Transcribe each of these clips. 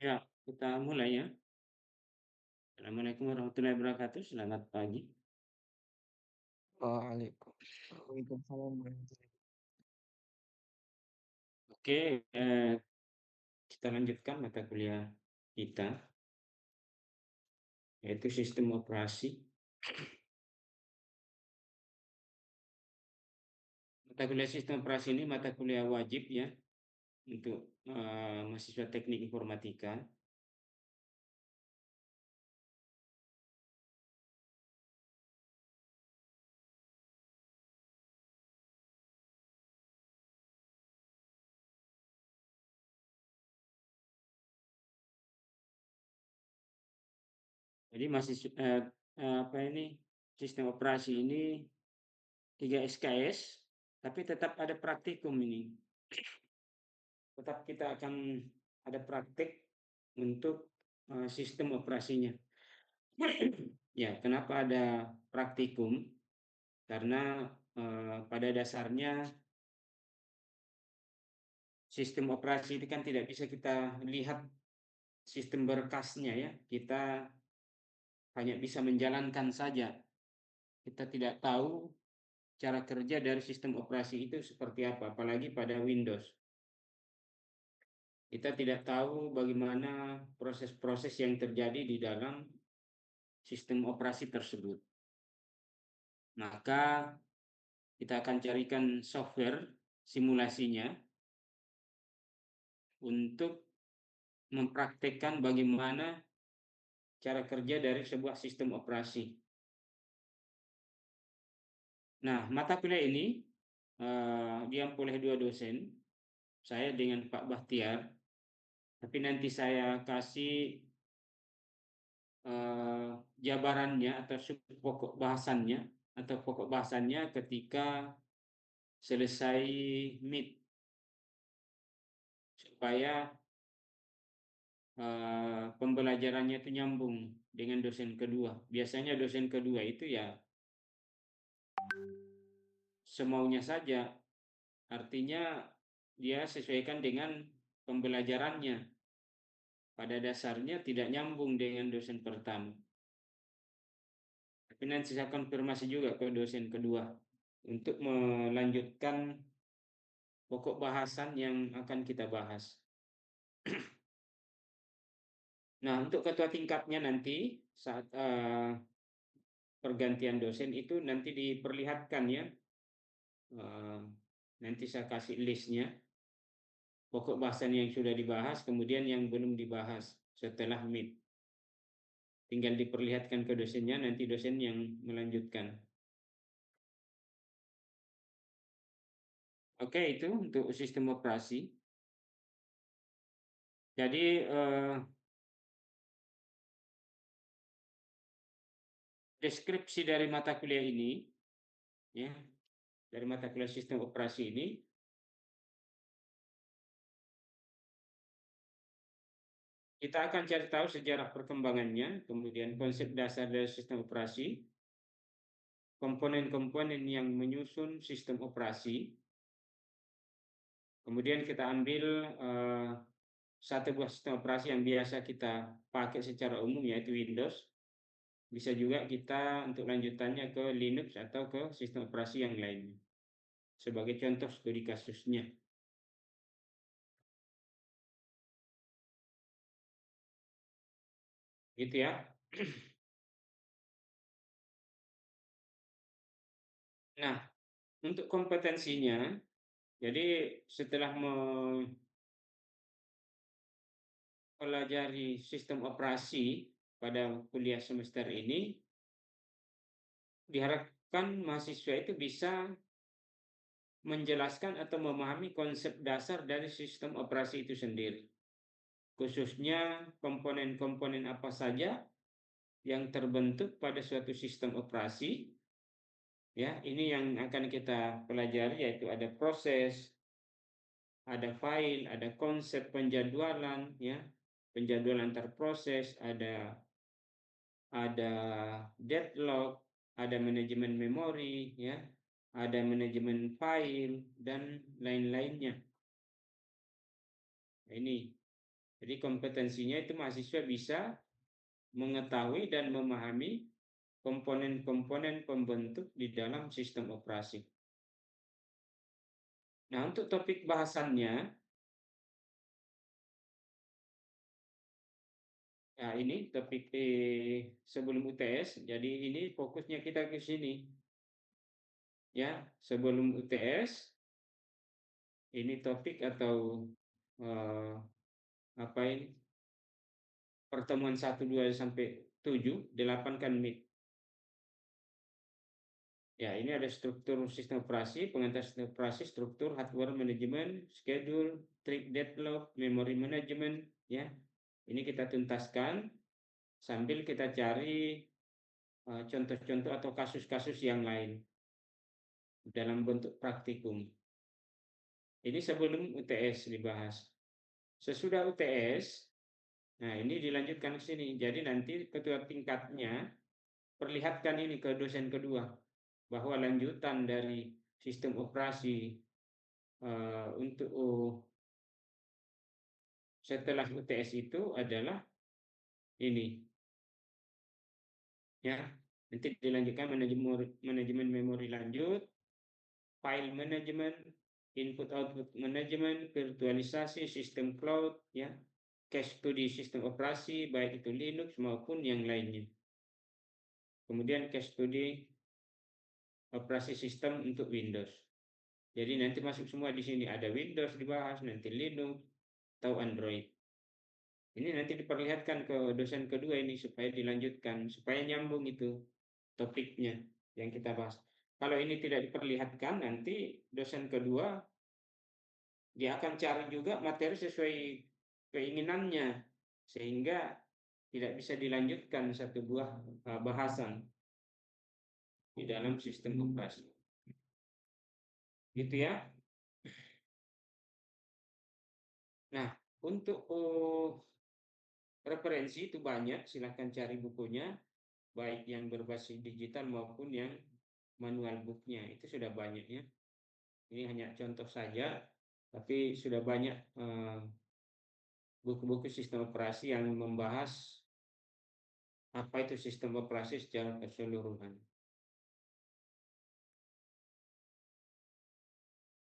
Ya, kita mulai ya. Assalamualaikum warahmatullahi wabarakatuh. Selamat pagi. Waalaikumsalam warahmatullahi. Oke, kita lanjutkan mata kuliah kita, yaitu sistem operasi. Mata kuliah sistem operasi ini mata kuliah wajib ya untuk mahasiswa teknik informatika. Jadi apa ini sistem operasi ini 3 SKS, tapi tetap ada praktikum ini. Tetap kita akan ada praktik untuk sistem operasinya. Ya, kenapa ada praktikum? Karena pada dasarnya sistem operasi itu kan tidak bisa kita lihat sistem berkasnya ya. Kita hanya bisa menjalankan saja. Kita tidak tahu cara kerja dari sistem operasi itu seperti apa, apalagi pada Windows. Kita tidak tahu bagaimana proses-proses yang terjadi di dalam sistem operasi tersebut. Maka kita akan carikan software simulasinya untuk mempraktekkan bagaimana cara kerja dari sebuah sistem operasi. Nah, mata kuliah ini diampu oleh 2 dosen, saya dengan Pak Bahtiar, tapi nanti saya kasih jabarannya atau pokok bahasannya ketika selesai meet, supaya pembelajarannya itu nyambung dengan dosen kedua. Biasanya dosen kedua itu ya semaunya saja, artinya dia sesuaikan dengan pembelajarannya. Pada dasarnya tidak nyambung dengan dosen pertama. Tapi nanti saya konfirmasi juga ke dosen kedua untuk melanjutkan pokok bahasan yang akan kita bahas. Nah, untuk ketua tingkatnya nanti saat pergantian dosen itu nanti diperlihatkan ya. Nanti saya kasih listnya, pokok bahasan yang sudah dibahas, kemudian yang belum dibahas setelah meet. Tinggal diperlihatkan ke dosennya, nanti dosen yang melanjutkan. Oke, itu untuk sistem operasi. Jadi deskripsi dari mata kuliah ini, ya, dari mata kuliah sistem operasi ini, kita akan cari tahu sejarah perkembangannya, kemudian konsep dasar dari sistem operasi, komponen-komponen yang menyusun sistem operasi, kemudian kita ambil satu buah sistem operasi yang biasa kita pakai secara umum, yaitu Windows. Bisa juga kita untuk lanjutannya ke Linux atau ke sistem operasi yang lainnya. Sebagai contoh studi kasusnya. Gitu ya. Nah, untuk kompetensinya, jadi setelah mempelajari sistem operasi pada kuliah semester ini, diharapkan mahasiswa itu bisa menjelaskan atau memahami konsep dasar dari sistem operasi itu sendiri. Khususnya komponen-komponen apa saja yang terbentuk pada suatu sistem operasi. Ya, ini yang akan kita pelajari, yaitu ada proses, ada file, ada konsep penjadwalan, ya, penjadwalan antar proses, ada deadlock, ada manajemen memori, ya, ada manajemen file dan lain-lainnya. Nah, ini Jadi kompetensinya itu mahasiswa bisa mengetahui dan memahami komponen-komponen pembentuk di dalam sistem operasi. Nah, untuk topik bahasannya, ya ini topik sebelum UTS, jadi ini fokusnya kita ke sini. Ya, sebelum UTS, ini topik atau apa ini? Pertemuan 1, 2 sampai 7, 8 kan ya, ini ada struktur sistem operasi, pengantar sistem operasi, struktur, hardware management, schedule, trip deadlock, memory management, ya. Ini kita tuntaskan sambil kita cari contoh-contoh atau kasus-kasus yang lain dalam bentuk praktikum. Ini sebelum UTS dibahas. Sesudah UTS, nah ini dilanjutkan ke sini. Jadi nanti ketua tingkatnya perlihatkan ini ke dosen kedua bahwa lanjutan dari sistem operasi untuk setelah UTS itu adalah ini, ya. Nanti dilanjutkan manajemen memori lanjut, file management, input output management, virtualisasi, sistem cloud, ya, case study sistem operasi baik itu Linux maupun yang lainnya. Kemudian case study operasi sistem untuk Windows. Jadi nanti masuk semua di sini, ada Windows dibahas, nanti Linux atau Android. Ini nanti diperlihatkan ke dosen kedua ini supaya dilanjutkan, supaya nyambung itu topiknya yang kita bahas. Kalau ini tidak diperlihatkan, nanti dosen kedua dia akan cari juga materi sesuai keinginannya, sehingga tidak bisa dilanjutkan satu buah bahasan di dalam sistem operasi. Gitu ya. Nah, untuk referensi itu banyak, silahkan cari bukunya, baik yang berbasis digital maupun yang manual booknya, itu sudah banyak ya. Ini hanya contoh saja, tapi sudah banyak buku-buku sistem operasi yang membahas apa itu sistem operasi secara keseluruhan.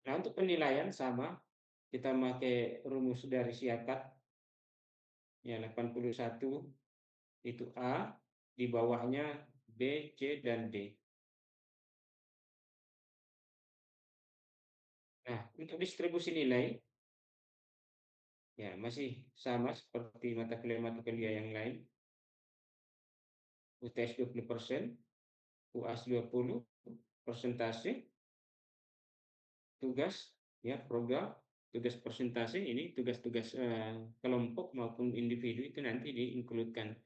Nah, untuk penilaian sama, kita pakai rumus dari Siakat, ya 81 itu A, di bawahnya B, C, dan D. Nah, untuk distribusi nilai, ya masih sama seperti mata kuliah yang lain. UTS 20%, UAS 20, persentase, tugas, ya program, tugas persentase, ini tugas-tugas kelompok maupun individu itu nanti diinkludkan.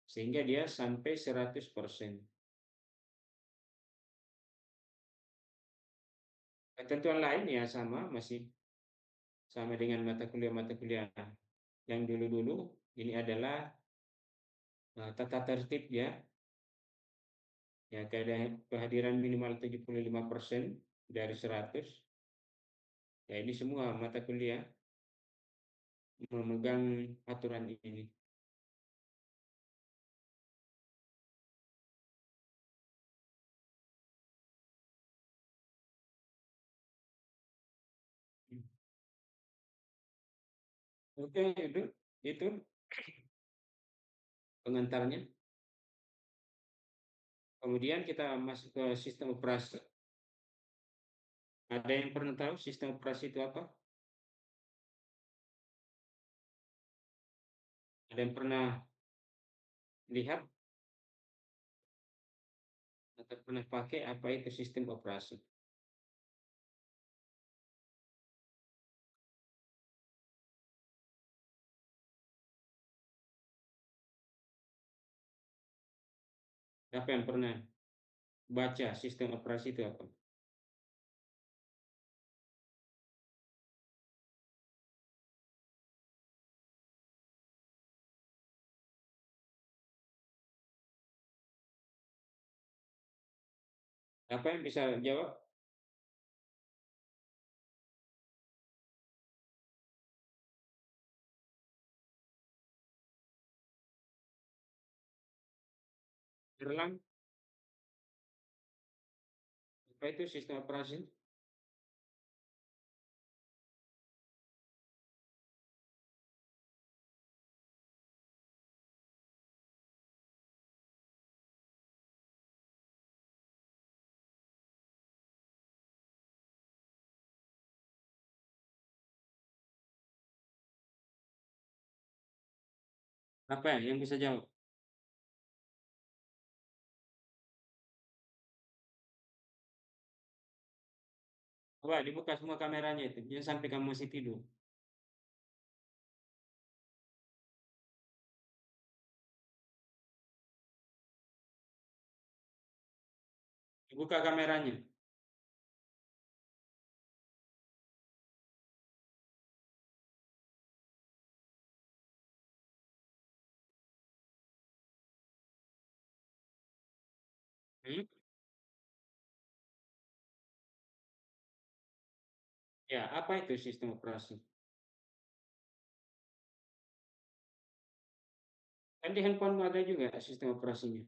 Sehingga dia sampai 100%. Ketentuan lain ya sama, masih sama dengan mata kuliah yang dulu-dulu. Ini adalah tata tertib ya. Ya, kehadiran minimal 75% dari 100. Ya, ini semua mata kuliah memegang aturan ini. Oke, itu pengantarnya. Kemudian kita masuk ke sistem operasi. Ada yang pernah tahu sistem operasi itu apa? Ada yang pernah lihat atau pernah pakai apa itu sistem operasi? Siapa yang pernah baca sistem operasi itu apa? Apa yang bisa jawab? Erlang, apa itu sistem operasi? Apa yang bisa jawab? Coba dibuka semua kameranya itu, jangan sampai kamu masih tidur. Dibuka kameranya. Hmm? Ya, apa itu sistem operasi? Kan di handphone ada juga sistem operasinya.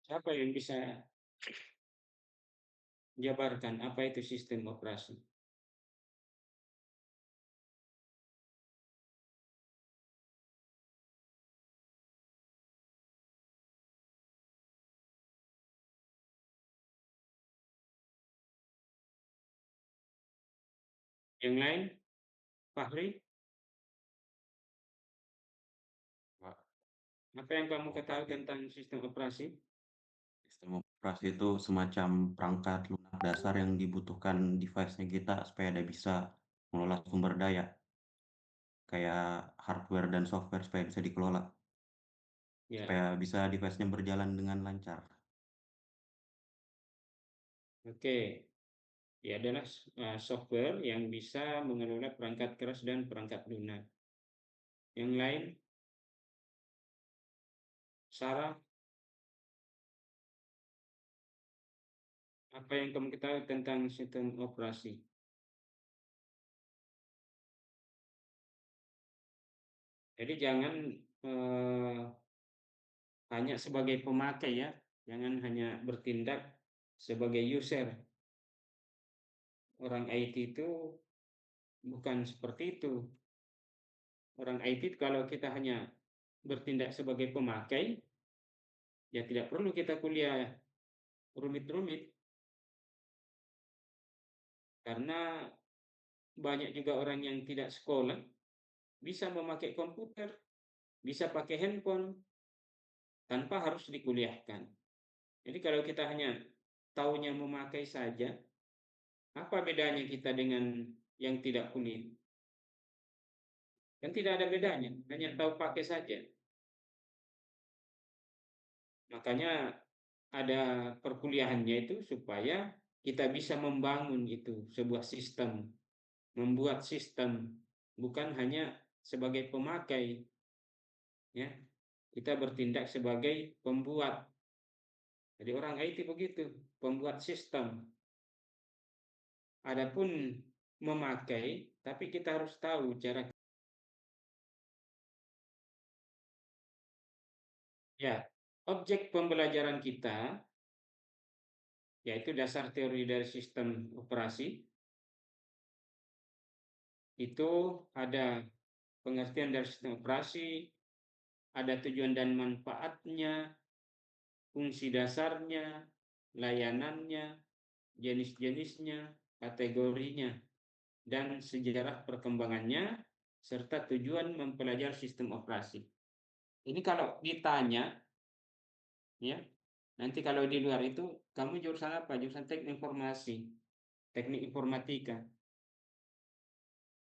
Siapa yang bisa jabarkan apa itu sistem operasi? Yang lain, Fahri, Pak, apa yang kamu ketahui operasi tentang sistem operasi? sistem operasi itu semacam perangkat lunak dasar yang dibutuhkan device-nya kita supaya dia bisa mengelola sumber daya, kayak hardware dan software supaya bisa dikelola, Ya, supaya bisa device-nya berjalan dengan lancar. oke. Ya adalah software yang bisa mengelola perangkat keras dan perangkat lunak. Yang lain, Sarah, apa yang kamu ketahui tentang sistem operasi? Jadi jangan eh, hanya sebagai pemakai ya, jangan hanya bertindak sebagai user. Orang IT itu bukan seperti itu. Orang IT kalau kita hanya bertindak sebagai pemakai, ya tidak perlu kita kuliah rumit-rumit, karena banyak juga orang yang tidak sekolah bisa memakai komputer, bisa pakai handphone tanpa harus dikuliahkan. Jadi kalau kita hanya taunya memakai saja, apa bedanya kita dengan yang tidak kuliah? Kan tidak ada bedanya, hanya tahu pakai saja. Makanya ada perkuliahannya itu supaya kita bisa membangun itu sebuah sistem, membuat sistem, bukan hanya sebagai pemakai, ya. Kita bertindak sebagai pembuat. Jadi orang IT begitu, pembuat sistem. Adapun memakai, tapi kita harus tahu cara. Ya, objek pembelajaran kita yaitu dasar teori dari sistem operasi itu ada pengertian dari sistem operasi, ada tujuan dan manfaatnya, fungsi dasarnya, layanannya, jenis-jenisnya, kategorinya, dan sejarah perkembangannya, serta tujuan mempelajari sistem operasi. Ini kalau ditanya, ya, nanti kalau di luar itu, kamu jurusan apa? Jurusan teknik informasi, teknik informatika.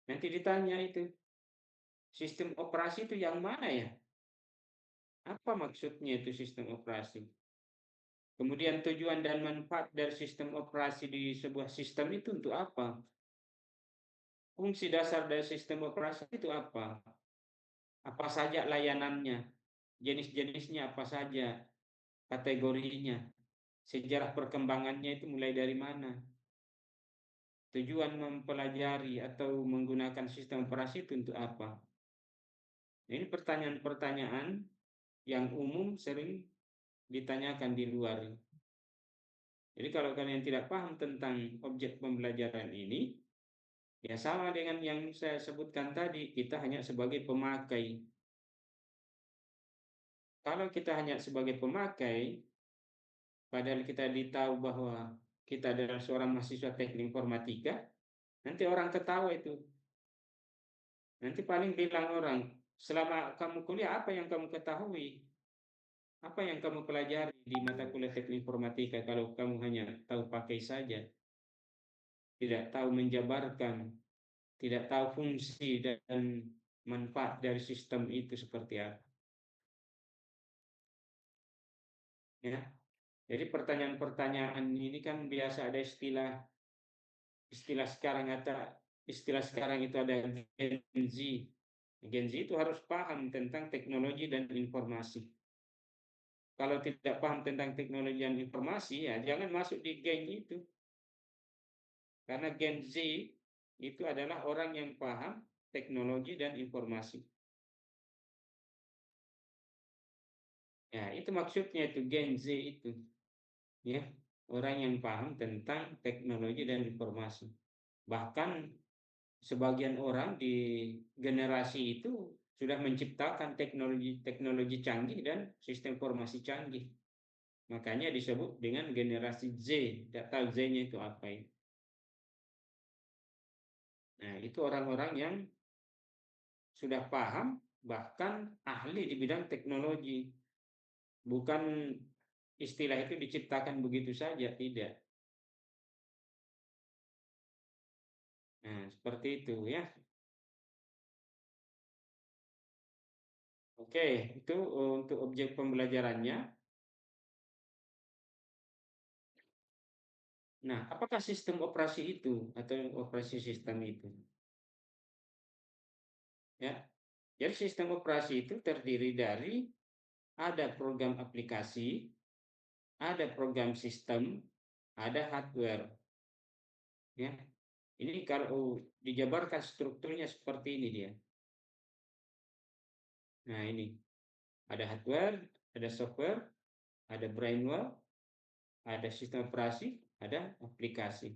Nanti ditanya itu, sistem operasi itu yang mana ya? Apa maksudnya itu sistem operasi? Kemudian tujuan dan manfaat dari sistem operasi di sebuah sistem itu untuk apa? Fungsi dasar dari sistem operasi itu apa? Apa saja layanannya? Jenis-jenisnya apa saja? Kategorinya? Sejarah perkembangannya itu mulai dari mana? Tujuan mempelajari atau menggunakan sistem operasi itu untuk apa? Ini pertanyaan-pertanyaan yang umum sering ditanyakan di luar. Jadi kalau kalian tidak paham tentang objek pembelajaran ini, ya sama dengan yang saya sebutkan tadi, kita hanya sebagai pemakai. Kalau kita hanya sebagai pemakai, padahal kita ditahu bahwa kita adalah seorang mahasiswa teknik informatika, nanti orang ketawa itu. Nanti paling bilang orang, selama kamu kuliah apa yang kamu ketahui? Apa yang kamu pelajari di mata kuliah teknik informatika kalau kamu hanya tahu pakai saja, tidak tahu menjabarkan, tidak tahu fungsi dan manfaat dari sistem itu seperti apa? Ya. Jadi pertanyaan-pertanyaan ini kan biasa ada istilah sekarang itu ada Gen Z. Gen Z itu harus paham tentang teknologi dan informasi. Kalau tidak paham tentang teknologi dan informasi, ya jangan masuk di geng itu. Karena Gen Z itu adalah orang yang paham teknologi dan informasi. Ya, itu maksudnya itu Gen Z itu. Ya, orang yang paham tentang teknologi dan informasi. Bahkan sebagian orang di generasi itu sudah menciptakan teknologi canggih dan sistem informasi canggih. Makanya disebut dengan generasi Z. Tidak tahu Z-nya itu apa ya. Nah, itu orang-orang yang sudah paham, bahkan ahli di bidang teknologi. Bukan istilah itu diciptakan begitu saja, tidak. Nah, seperti itu ya. Oke, itu untuk objek pembelajarannya. Nah, apakah sistem operasi itu atau operasi sistem itu? Ya, jadi sistem operasi itu terdiri dari ada program aplikasi, ada program sistem, ada hardware. Ya, ini kalau dijabarkan strukturnya seperti ini dia. Nah, ini ada hardware, ada software, ada brainware, ada sistem operasi, ada aplikasi.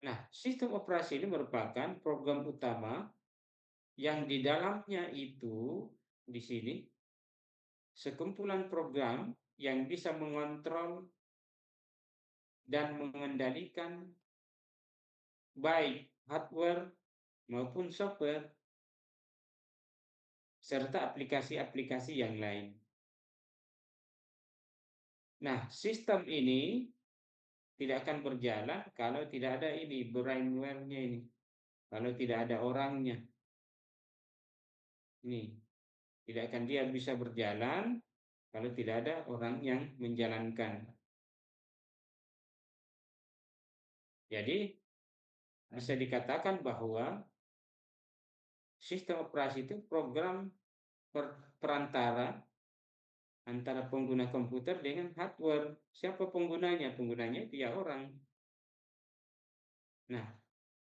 Nah, sistem operasi ini merupakan program utama yang di dalamnya itu di sini sekumpulan program yang bisa mengontrol dan mengendalikan baik hardware maupun software serta aplikasi-aplikasi yang lain. Nah, sistem ini tidak akan berjalan kalau tidak ada ini brainware-nya ini. Kalau tidak ada orangnya. Ini tidak akan dia bisa berjalan kalau tidak ada orang yang menjalankan. Jadi bisa dikatakan bahwa sistem operasi itu program perantara antara pengguna komputer dengan hardware. Siapa penggunanya? Penggunanya itu ya orang. Nah,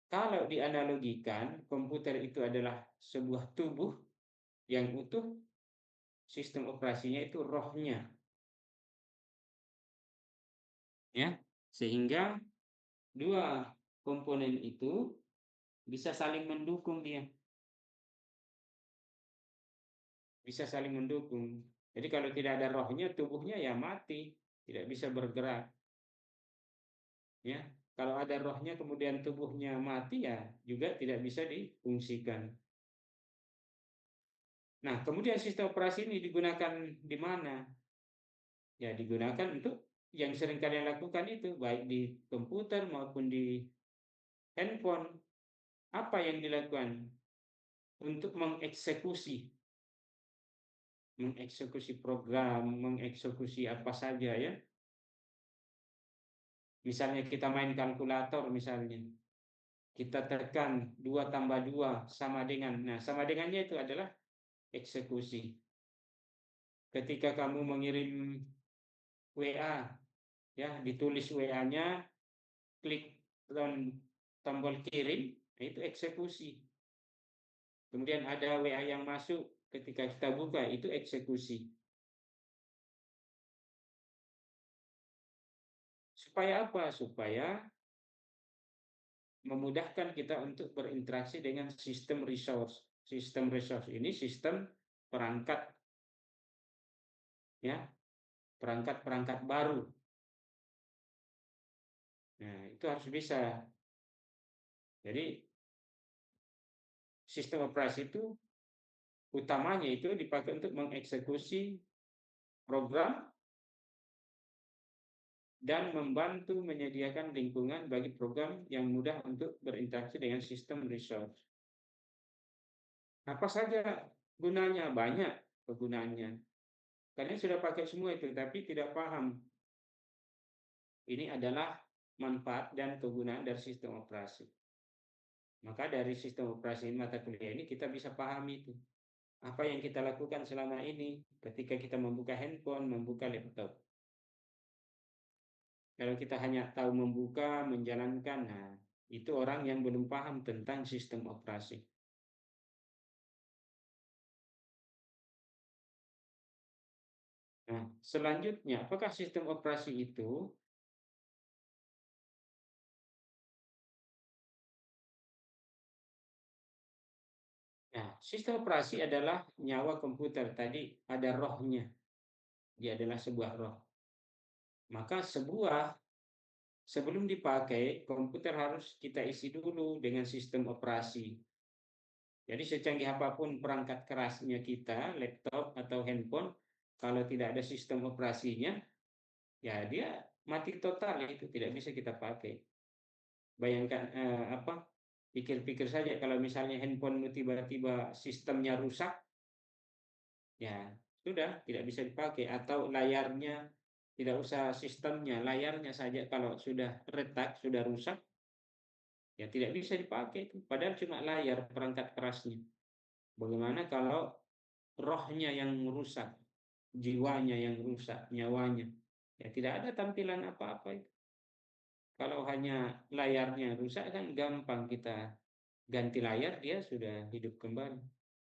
kalau dianalogikan, komputer itu adalah sebuah tubuh yang utuh, sistem operasinya itu rohnya. Ya, sehingga dua komponen itu bisa saling mendukung dia. Bisa saling mendukung. Jadi kalau tidak ada rohnya, tubuhnya ya mati, tidak bisa bergerak. Ya, kalau ada rohnya kemudian tubuhnya mati ya juga tidak bisa difungsikan. Nah, kemudian sistem operasi ini digunakan di mana? Ya, digunakan untuk yang sering kalian lakukan itu, baik di komputer maupun di handphone. Apa yang dilakukan? Untuk mengeksekusi program, mengeksekusi apa saja ya. Misalnya kita main kalkulator misalnya. Kita tekan 2 tambah 2 sama dengan. Nah, sama dengannya itu adalah eksekusi. Ketika kamu mengirim WA ya, ditulis WA-nya, klik tombol kirim, nah itu eksekusi. Kemudian ada WA yang masuk, ketika kita buka itu eksekusi. Supaya apa? Supaya memudahkan kita untuk berinteraksi dengan sistem resource. Sistem resource ini sistem perangkat, ya, perangkat-perangkat baru. Nah, itu harus bisa. Jadi sistem operasi itu utamanya itu dipakai untuk mengeksekusi program dan membantu menyediakan lingkungan bagi program yang mudah untuk berinteraksi dengan sistem resource. Apa saja gunanya? Banyak kegunaannya. Kalian sudah pakai semua itu, tapi tidak paham. Ini adalah manfaat dan kegunaan dari sistem operasi. Maka dari sistem operasi mata kuliah ini kita bisa pahami itu. Apa yang kita lakukan selama ini ketika kita membuka handphone, membuka laptop. Kalau kita hanya tahu membuka, menjalankan, nah itu orang yang belum paham tentang sistem operasi. Nah, selanjutnya, apakah sistem operasi itu sistem operasi adalah nyawa komputer. Tadi ada rohnya. Dia adalah sebuah roh. Maka sebelum dipakai, komputer harus kita isi dulu dengan sistem operasi. Jadi secanggih apapun perangkat kerasnya kita, laptop atau handphone, kalau tidak ada sistem operasinya, ya dia mati total, itu tidak bisa kita pakai. Bayangkan pikir-pikir saja kalau misalnya handphone tiba-tiba sistemnya rusak, ya sudah tidak bisa dipakai. Atau layarnya, tidak usah sistemnya, layarnya saja kalau sudah retak, sudah rusak, ya tidak bisa dipakai. Padahal cuma layar perangkat kerasnya. Bagaimana kalau rohnya yang rusak, jiwanya yang rusak, nyawanya, ya tidak ada tampilan apa-apa itu. Kalau hanya layarnya rusak kan gampang, kita ganti layar, dia sudah hidup kembali.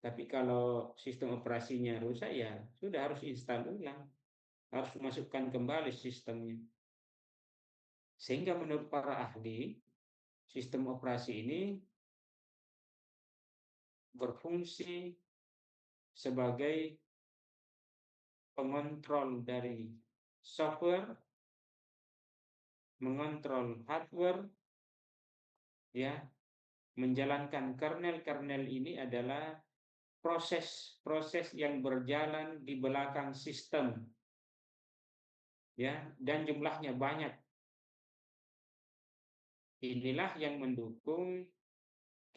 Tapi kalau sistem operasinya rusak, ya sudah harus install ulang, harus masukkan kembali sistemnya. Sehingga menurut para ahli, sistem operasi ini berfungsi sebagai pengontrol dari software, mengontrol hardware, ya, menjalankan kernel ini adalah proses-proses yang berjalan di belakang sistem, ya, dan jumlahnya banyak. Inilah yang mendukung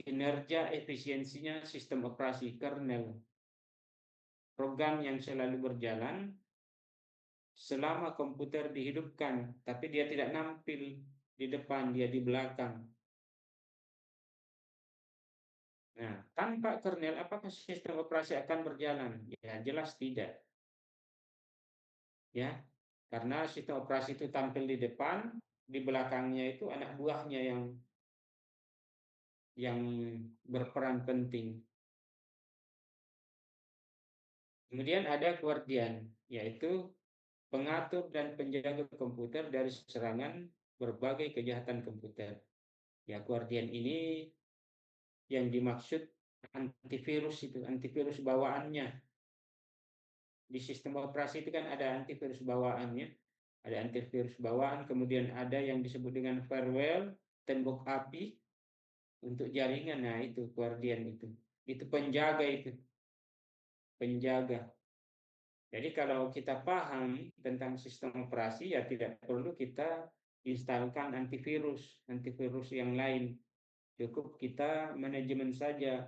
kinerja efisiensinya sistem operasi kernel. Program yang selalu berjalan selama komputer dihidupkan, tapi dia tidak nampil di depan, dia di belakang. Nah, tanpa kernel, apakah sistem operasi akan berjalan? Ya, jelas tidak. Ya, karena sistem operasi itu tampil di depan, di belakangnya itu anak buahnya yang berperan penting. Kemudian ada guardian, yaitu pengatur dan penjaga komputer dari serangan berbagai kejahatan komputer. Ya, guardian ini yang dimaksud antivirus, itu antivirus bawaannya. Di sistem operasi itu kan ada antivirus bawaannya, ada antivirus bawaan, kemudian ada yang disebut dengan firewall, tembok api untuk jaringan. Nah, itu guardian, itu penjaga, itu penjaga. Jadi kalau kita paham tentang sistem operasi, ya tidak perlu kita instalkan antivirus yang lain. Cukup kita manajemen saja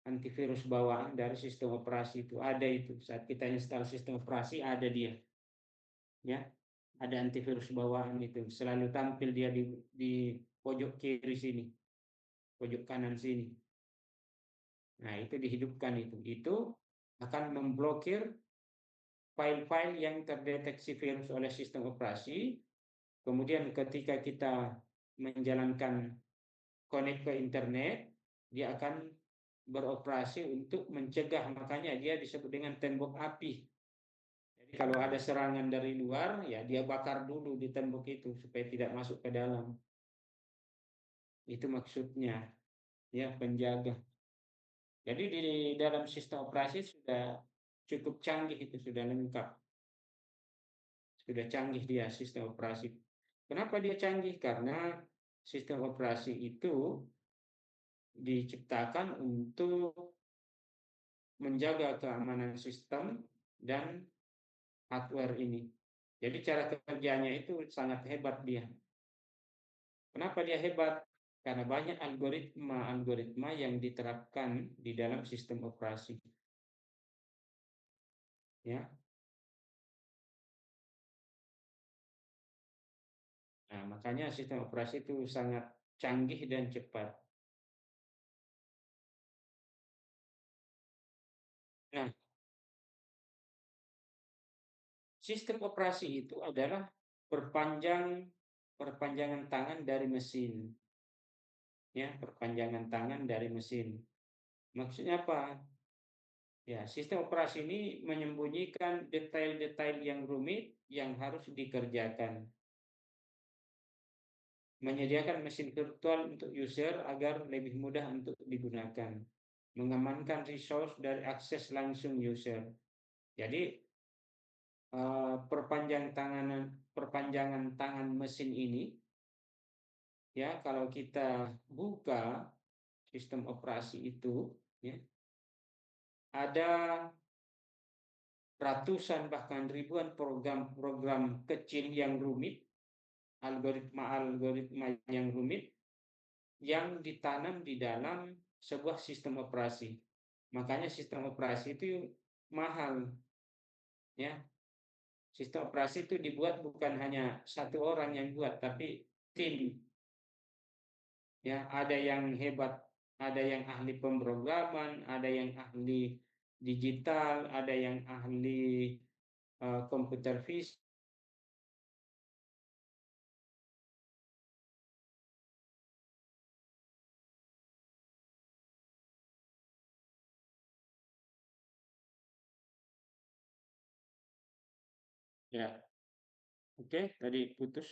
antivirus bawaan dari sistem operasi itu. Ada itu, saat kita install sistem operasi ada dia. Ya, ada antivirus bawaan itu. Selalu tampil dia di pojok kiri sini, pojok kanan sini. Nah, itu dihidupkan itu. Itu akan memblokir file-file yang terdeteksi virus oleh sistem operasi. Kemudian ketika kita menjalankan connect ke internet, dia akan beroperasi untuk mencegah, makanya dia disebut dengan tembok api. Jadi kalau ada serangan dari luar, ya dia bakar dulu di tembok itu supaya tidak masuk ke dalam. Itu maksudnya, ya, penjaga. Jadi di dalam sistem operasi sudah cukup canggih, itu sudah lengkap. Sudah canggih dia sistem operasi. Kenapa dia canggih? Karena sistem operasi itu diciptakan untuk menjaga keamanan sistem dan hardware ini. Jadi cara kerjanya itu sangat hebat dia. Kenapa dia hebat? Karena banyak algoritma yang diterapkan di dalam sistem operasi. Ya. Nah, makanya sistem operasi itu sangat canggih dan cepat. Nah, sistem operasi itu adalah perpanjangan tangan dari mesin. Ya, perpanjangan tangan dari mesin. Maksudnya apa? Ya, sistem operasi ini menyembunyikan detail-detail yang rumit yang harus dikerjakan. Menyediakan mesin virtual untuk user agar lebih mudah untuk digunakan. Mengamankan resource dari akses langsung user. Jadi perpanjangan tangan mesin ini, ya, kalau kita buka sistem operasi itu, ya, ada ratusan bahkan ribuan program-program kecil yang rumit, algoritma yang rumit yang ditanam di dalam sebuah sistem operasi. Makanya sistem operasi itu mahal, ya. Sistem operasi itu dibuat bukan hanya satu orang yang buat, tapi tim. Ya, ada yang hebat, ada yang ahli pemrograman, ada yang ahli digital, ada yang ahli komputer vision. Ya, oke, tadi putus.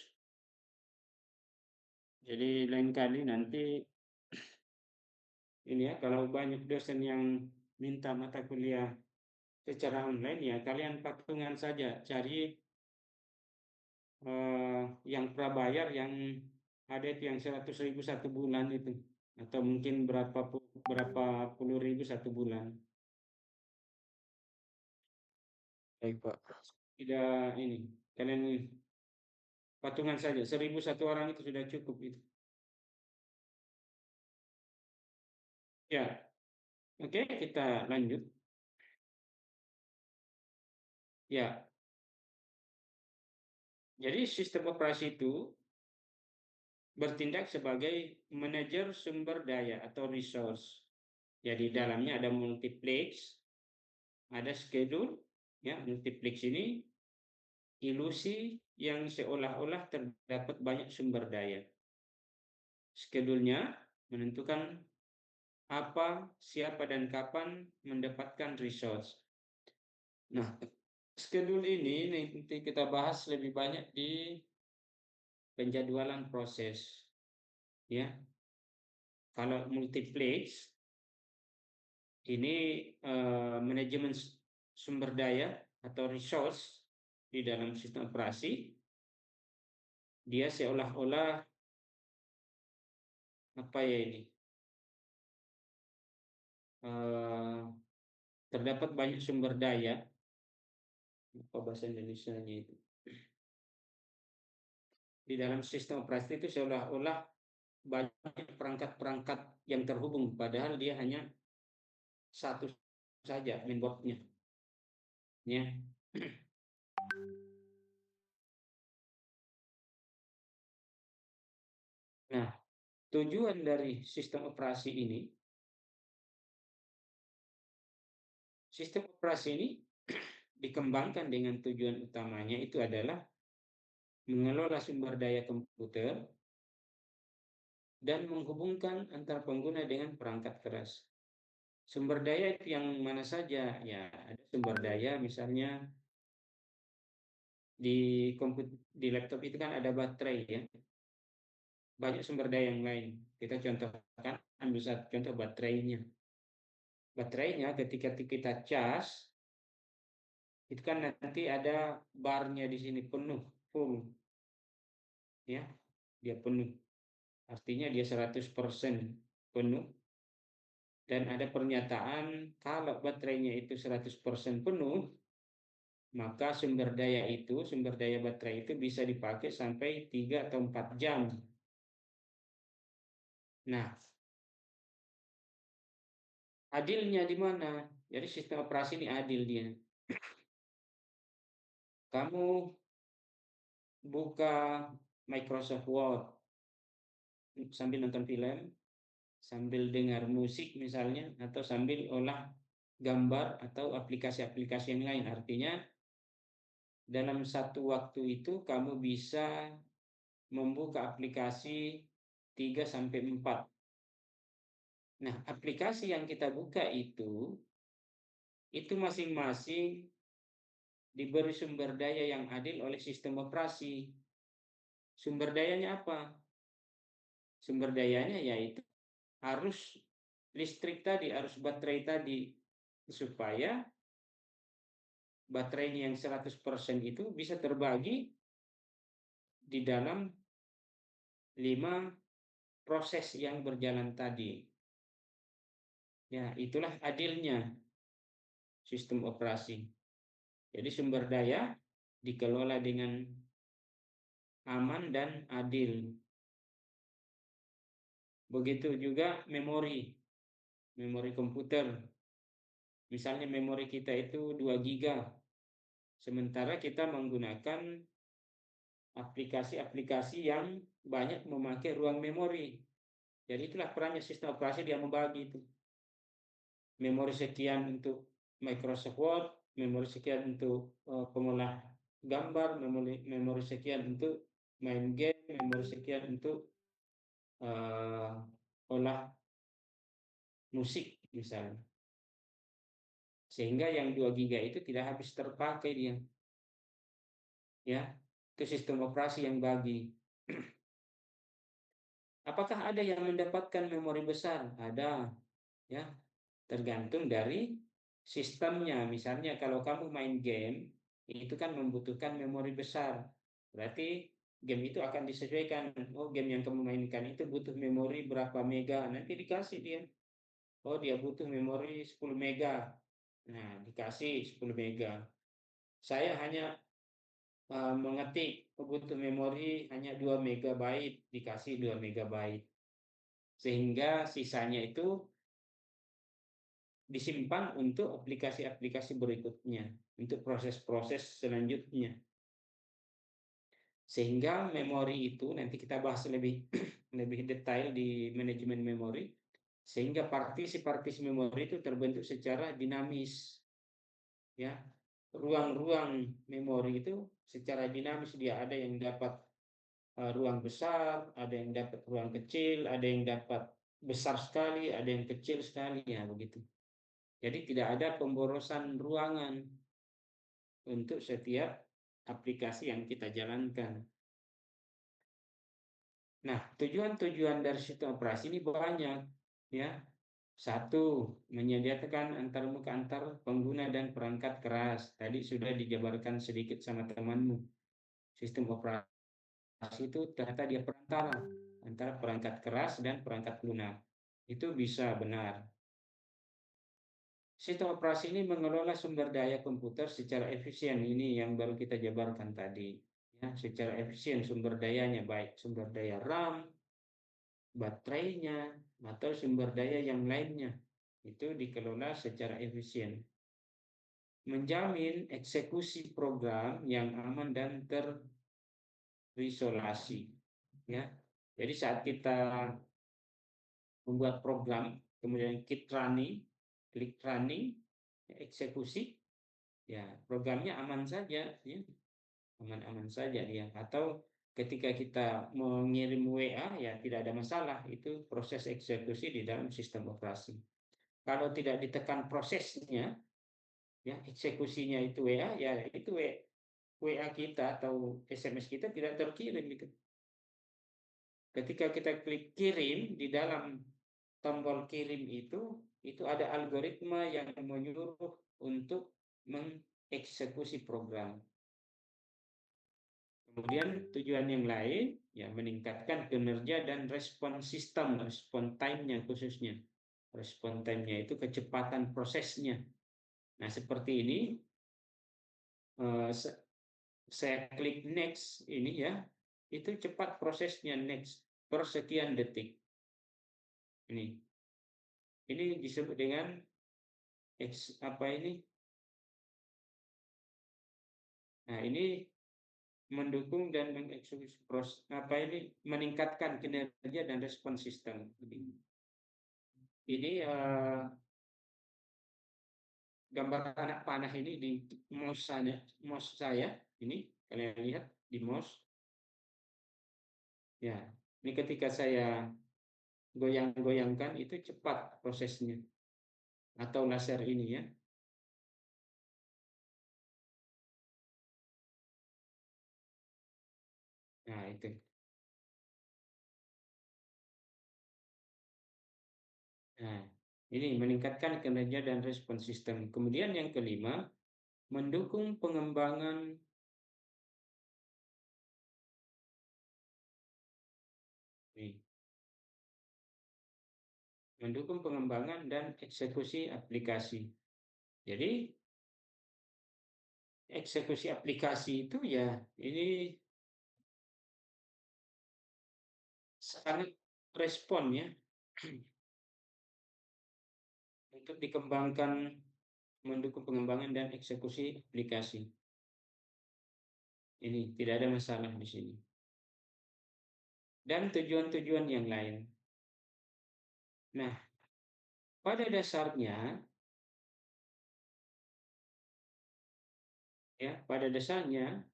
Jadi lain kali nanti ini ya, kalau banyak dosen yang minta mata kuliah secara online, ya kalian patungan saja, cari yang prabayar yang ada itu yang 100.000 satu bulan itu, atau mungkin berapa puluh ribu satu bulan. Baik, Pak. Tidak ini, kalian patungan saja 1.000 satu orang itu sudah cukup itu. Ya, oke, kita lanjut. Ya, jadi sistem operasi itu bertindak sebagai manajer sumber daya atau resource. Jadi dalamnya ada multiplex, ada schedule, ya, multiplex ini ilusi yang seolah-olah terdapat banyak sumber daya. Schedule-nya menentukan apa, siapa, dan kapan mendapatkan resource. Nah, schedule ini nanti kita bahas lebih banyak di penjadwalan proses. Ya, kalau multiplex ini manajemen sumber daya atau resource di dalam sistem operasi. Dia seolah-olah apa ya ini? Terdapat banyak sumber daya. Apa bahasa Indonesianya itu? Di dalam sistem operasi itu seolah-olah banyak perangkat-perangkat yang terhubung, padahal dia hanya satu saja mainboardnya. Ya. Nah, tujuan dari sistem operasi ini dikembangkan dengan tujuan utamanya itu adalah mengelola sumber daya komputer dan menghubungkan antar pengguna dengan perangkat keras. Sumber daya itu yang mana saja? Ya, ada sumber daya misalnya di laptop itu kan ada baterai ya. Banyak sumber daya yang lain. Kita contohkan, ambil satu contoh baterainya. Baterainya ketika kita cas, itu kan nanti ada barnya di sini penuh, full. Ya, dia penuh. Artinya dia 100% penuh. Dan ada pernyataan kalau baterainya itu 100% penuh, maka sumber daya baterai itu bisa dipakai sampai 3 atau 4 jam. Nah, adilnya di mana? Jadi sistem operasi ini adil dia. Kamu buka Microsoft Word sambil nonton film, sambil dengar musik misalnya, atau sambil olah gambar atau aplikasi-aplikasi yang lain. Artinya dalam satu waktu itu kamu bisa membuka aplikasi 3-4. Nah, aplikasi yang kita buka itu masing-masing diberi sumber daya yang adil oleh sistem operasi. Sumber dayanya apa? Sumber dayanya yaitu arus listrik tadi, arus baterai tadi, supaya baterainya yang 100% itu bisa terbagi di dalam 5 proses yang berjalan tadi. Ya, itulah adilnya sistem operasi. Jadi sumber daya dikelola dengan aman dan adil. Begitu juga memori komputer. Misalnya memori kita itu 2 giga, sementara kita menggunakan aplikasi-aplikasi yang banyak memakai ruang memori. Jadi itulah perannya sistem operasi, dia membagi itu. Memori sekian untuk Microsoft Word, memori sekian untuk pengolah gambar, memori sekian untuk main game, memori sekian untuk olah musik misalnya. Sehingga yang 2 giga itu tidak habis terpakai dia. Ya, itu sistem operasi yang bagi. Apakah ada yang mendapatkan memori besar? Ada, ya. Tergantung dari sistemnya. Misalnya kalau kamu main game, itu kan membutuhkan memori besar. Berarti game itu akan disesuaikan. Oh, game yang kamu mainkan itu butuh memori berapa mega. Nanti dikasih dia. Oh, dia butuh memori 10 mega. Nah, dikasih 10 mega. Saya hanya mengetik butuh memori hanya 2 megabyte, dikasih 2 megabyte. Sehingga sisanya itu disimpan untuk aplikasi-aplikasi berikutnya, untuk proses-proses selanjutnya. Sehingga memori itu nanti kita bahas lebih lebih detail di manajemen memori, sehingga partisi-partisi memori itu terbentuk secara dinamis. Ya, ruang-ruang memori itu secara dinamis, dia ada yang dapat ruang besar, ada yang dapat ruang kecil, ada yang dapat besar sekali, ada yang kecil sekali, ya begitu. Jadi tidak ada pemborosan ruangan untuk setiap aplikasi yang kita jalankan. Nah, tujuan-tujuan dari sistem operasi ini banyak, ya. Satu, menyediakan antarmuka antar pengguna dan perangkat keras. Tadi sudah dijabarkan sedikit sama temanmu. Sistem operasi itu ternyata dia perantara antara perangkat keras dan perangkat lunak. Itu bisa benar. Sistem operasi ini mengelola sumber daya komputer secara efisien. Ini yang baru kita jabarkan tadi. Ya, secara efisien sumber dayanya, baik sumber daya RAM, baterainya, atau sumber daya yang lainnya. Itu dikelola secara efisien. Menjamin eksekusi program yang aman dan terisolasi. Ya. Jadi saat kita membuat program, kemudian klik running, eksekusi, ya programnya aman saja, ya aman-aman saja dia. Atau ketika kita mengirim WA ya tidak ada masalah, itu proses eksekusi di dalam sistem operasi. Kalau tidak ditekan prosesnya, ya eksekusinya itu WA, ya itu WA kita atau SMS kita tidak terkirim gitu. Ketika kita klik kirim, di dalam tombol kirim itu ada algoritma yang menyuruh untuk mengeksekusi program. Kemudian tujuan yang lain ya meningkatkan kinerja dan respon sistem, respon time-nya khususnya. Respon time-nya itu kecepatan prosesnya. Nah, seperti ini saya klik next ini ya, itu cepat prosesnya next per sekian detik. Ini disebut dengan apa ini? Nah, ini mendukung dan mengeksekusi meningkatkan kinerja dan respon sistem. Ini gambar anak panah ini di mouse saya ini kalian lihat di mouse. Ya, ini ketika saya goyang-goyangkan itu cepat prosesnya atau laser ini ya. Nah, itu. Nah, ini meningkatkan kinerja dan respon sistem. Kemudian yang kelima, mendukung pengembangan dan eksekusi aplikasi. Jadi eksekusi aplikasi itu ya ini sangat respon ya untuk dikembangkan, mendukung pengembangan dan eksekusi aplikasi. Ini tidak ada masalah di sini. Dan tujuan-tujuan yang lain. Nah, pada dasarnya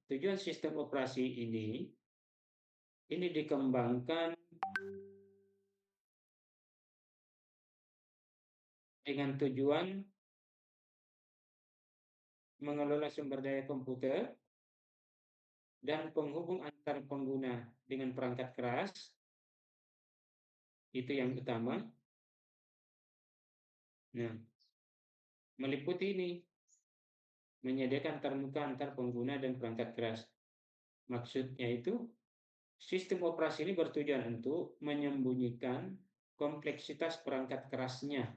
tujuan sistem operasi ini dikembangkan dengan tujuan mengelola sumber daya komputer dan penghubung antar pengguna dengan perangkat keras. Itu yang utama. Nah, meliputi ini menyediakan termuka antar pengguna dan perangkat keras. Maksudnya itu sistem operasi ini bertujuan untuk menyembunyikan kompleksitas perangkat kerasnya.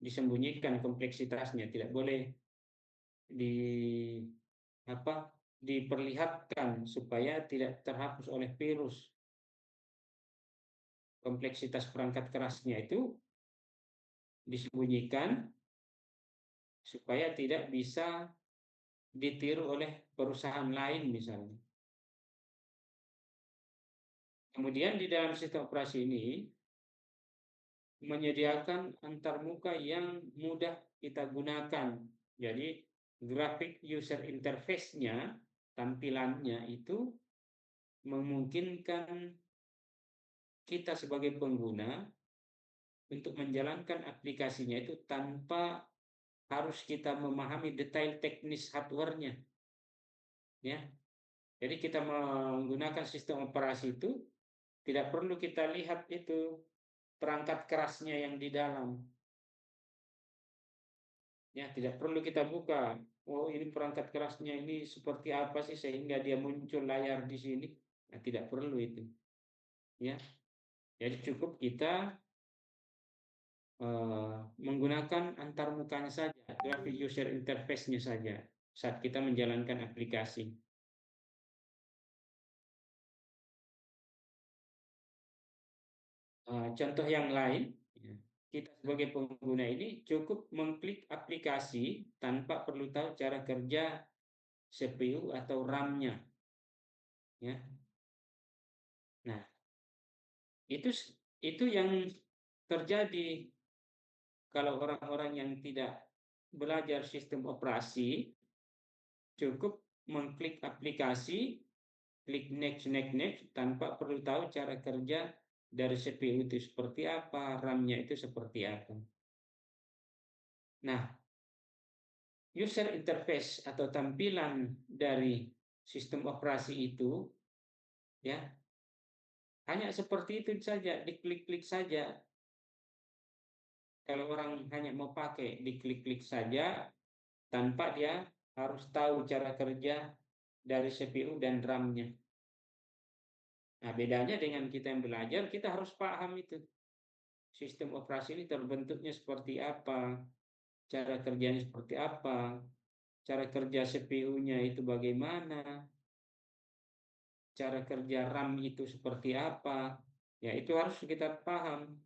Disembunyikan kompleksitasnya, tidak boleh diperlihatkan supaya tidak terhapus oleh virus. Kompleksitas perangkat kerasnya itu disembunyikan supaya tidak bisa ditiru oleh perusahaan lain misalnya. Kemudian di dalam sistem operasi ini menyediakan antarmuka yang mudah kita gunakan. Jadi grafik user interface-nya, tampilannya itu memungkinkan kita sebagai pengguna untuk menjalankan aplikasinya itu tanpa harus kita memahami detail teknis hardware-nya. Ya. Jadi kita menggunakan sistem operasi itu tidak perlu kita lihat itu perangkat kerasnya yang di dalam. Ya, tidak perlu kita buka. Oh, ini perangkat kerasnya ini seperti apa sih sehingga dia muncul layar di sini. Nah, tidak perlu itu. Ya. Jadi cukup kita menggunakan antarmukanya saja, grafik user interface-nya saja saat kita menjalankan aplikasi. Contoh yang lain, kita sebagai pengguna ini cukup mengklik aplikasi tanpa perlu tahu cara kerja CPU atau RAM-nya. Ya. Nah, itu yang terjadi kalau orang-orang yang tidak belajar sistem operasi, cukup mengklik aplikasi, klik next, tanpa perlu tahu cara kerja dari CPU itu seperti apa, RAM-nya itu seperti apa. Nah, user interface atau tampilan dari sistem operasi itu, ya, hanya seperti itu saja, diklik-klik saja. Kalau orang hanya mau pakai, diklik-klik saja, tanpa dia harus tahu cara kerja dari CPU dan RAM-nya. Nah, bedanya dengan kita yang belajar, kita harus paham itu. Sistem operasi ini terbentuknya seperti apa, cara kerjanya seperti apa, cara kerja CPU-nya itu bagaimana, cara kerja RAM itu seperti apa. Ya, itu harus kita paham.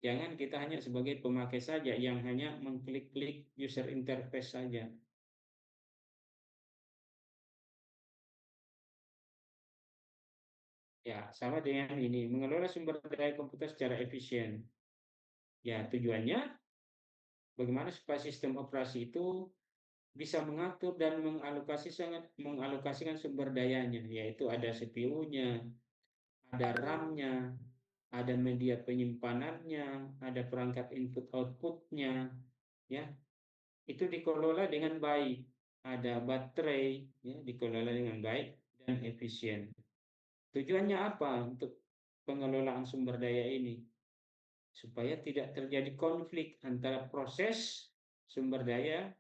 Jangan kita hanya sebagai pemakai saja yang hanya mengklik-klik user interface saja. Ya, sama dengan ini, mengelola sumber daya komputer secara efisien. Ya, tujuannya bagaimana supaya sistem operasi itu bisa mengatur dan mengalokasikan sumber dayanya, yaitu ada CPU-nya, ada RAM-nya, ada media penyimpanannya, ada perangkat input output-nya, ya. Itu dikelola dengan baik. Ada baterai, ya, dikelola dengan baik dan efisien. Tujuannya apa untuk pengelolaan sumber daya ini? Supaya tidak terjadi konflik antara proses sumber daya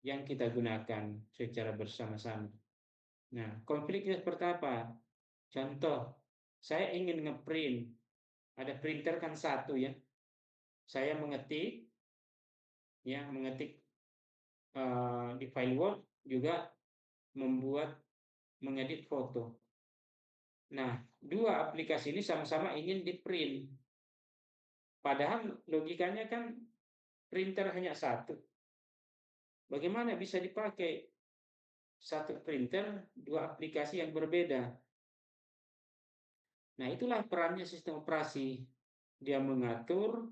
yang kita gunakan secara bersama-sama. Nah, konfliknya seperti apa? Contoh, saya ingin ngeprint, ada printer kan satu ya. Saya mengetik, ya mengetik di file Word, juga mengedit foto. Nah, dua aplikasi ini sama-sama ingin di print. Padahal logikanya kan printer hanya satu. Bagaimana bisa dipakai satu printer, dua aplikasi yang berbeda? Nah, itulah perannya sistem operasi. Dia mengatur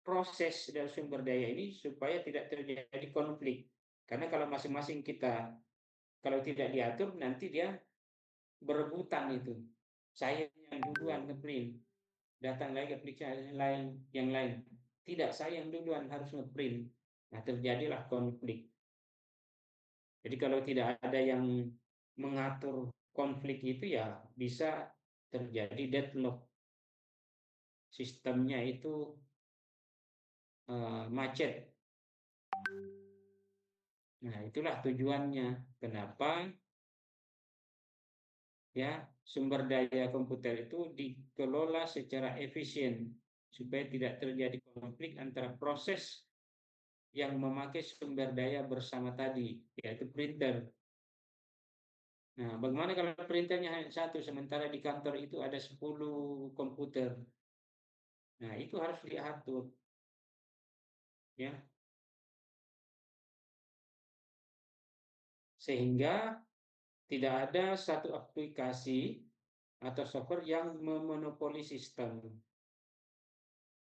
proses dari sumber daya ini supaya tidak terjadi konflik. Karena kalau masing-masing kita, kalau tidak diatur, nanti dia berebutan itu. Saya yang duluan ngeprint, datang lagi aplikasi lain yang lain. Tidak, saya yang duluan harus ngeprint. Nah, terjadilah konflik. Jadi kalau tidak ada yang mengatur konflik itu, ya bisa terjadi deadlock. Sistemnya itu macet. Nah, itulah tujuannya. Kenapa ya sumber daya komputer itu dikelola secara efisien supaya tidak terjadi konflik antara proses yang memakai sumber daya bersama tadi, yaitu printer. Nah, bagaimana kalau printernya hanya satu, sementara di kantor itu ada 10 komputer? Nah, itu harus diatur, ya, sehingga tidak ada satu aplikasi atau software yang memonopoli sistem.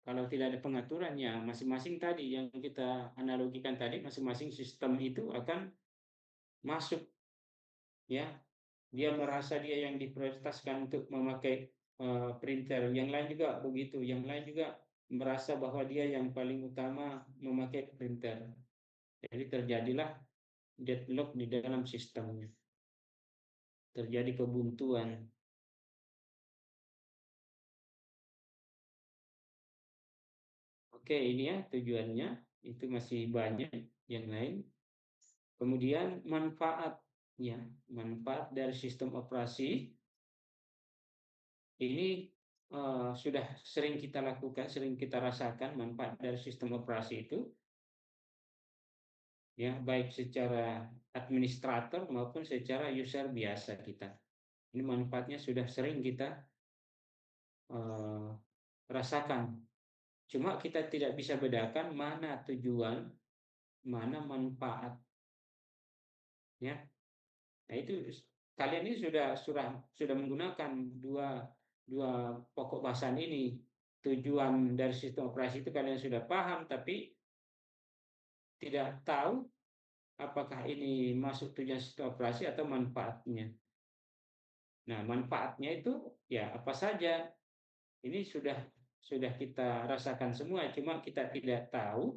Kalau tidak ada pengaturan, ya masing-masing tadi yang kita analogikan tadi, masing-masing sistem itu akan masuk, ya. Dia merasa dia yang diprioritaskan untuk memakai printer, yang lain juga begitu, yang lain juga merasa bahwa dia yang paling utama memakai printer. Jadi terjadilah deadlock di dalam sistemnya, terjadi kebuntuan. Oke, ini ya tujuannya, itu masih banyak yang lain. Kemudian manfaat, ya, manfaat dari sistem operasi ini sudah sering kita lakukan, sering kita rasakan manfaat dari sistem operasi itu, ya, baik secara administrator maupun secara user biasa kita. Ini manfaatnya sudah sering kita rasakan. Cuma kita tidak bisa bedakan mana tujuan, mana manfaat, ya. Nah, itu kalian ini sudah menggunakan dua pokok bahasan ini. Tujuan dari sistem operasi itu kalian sudah paham, tapi tidak tahu apakah ini masuk tujuan sistem operasi atau manfaatnya. Nah, manfaatnya itu ya apa saja. Ini sudah kita rasakan semua, cuma kita tidak tahu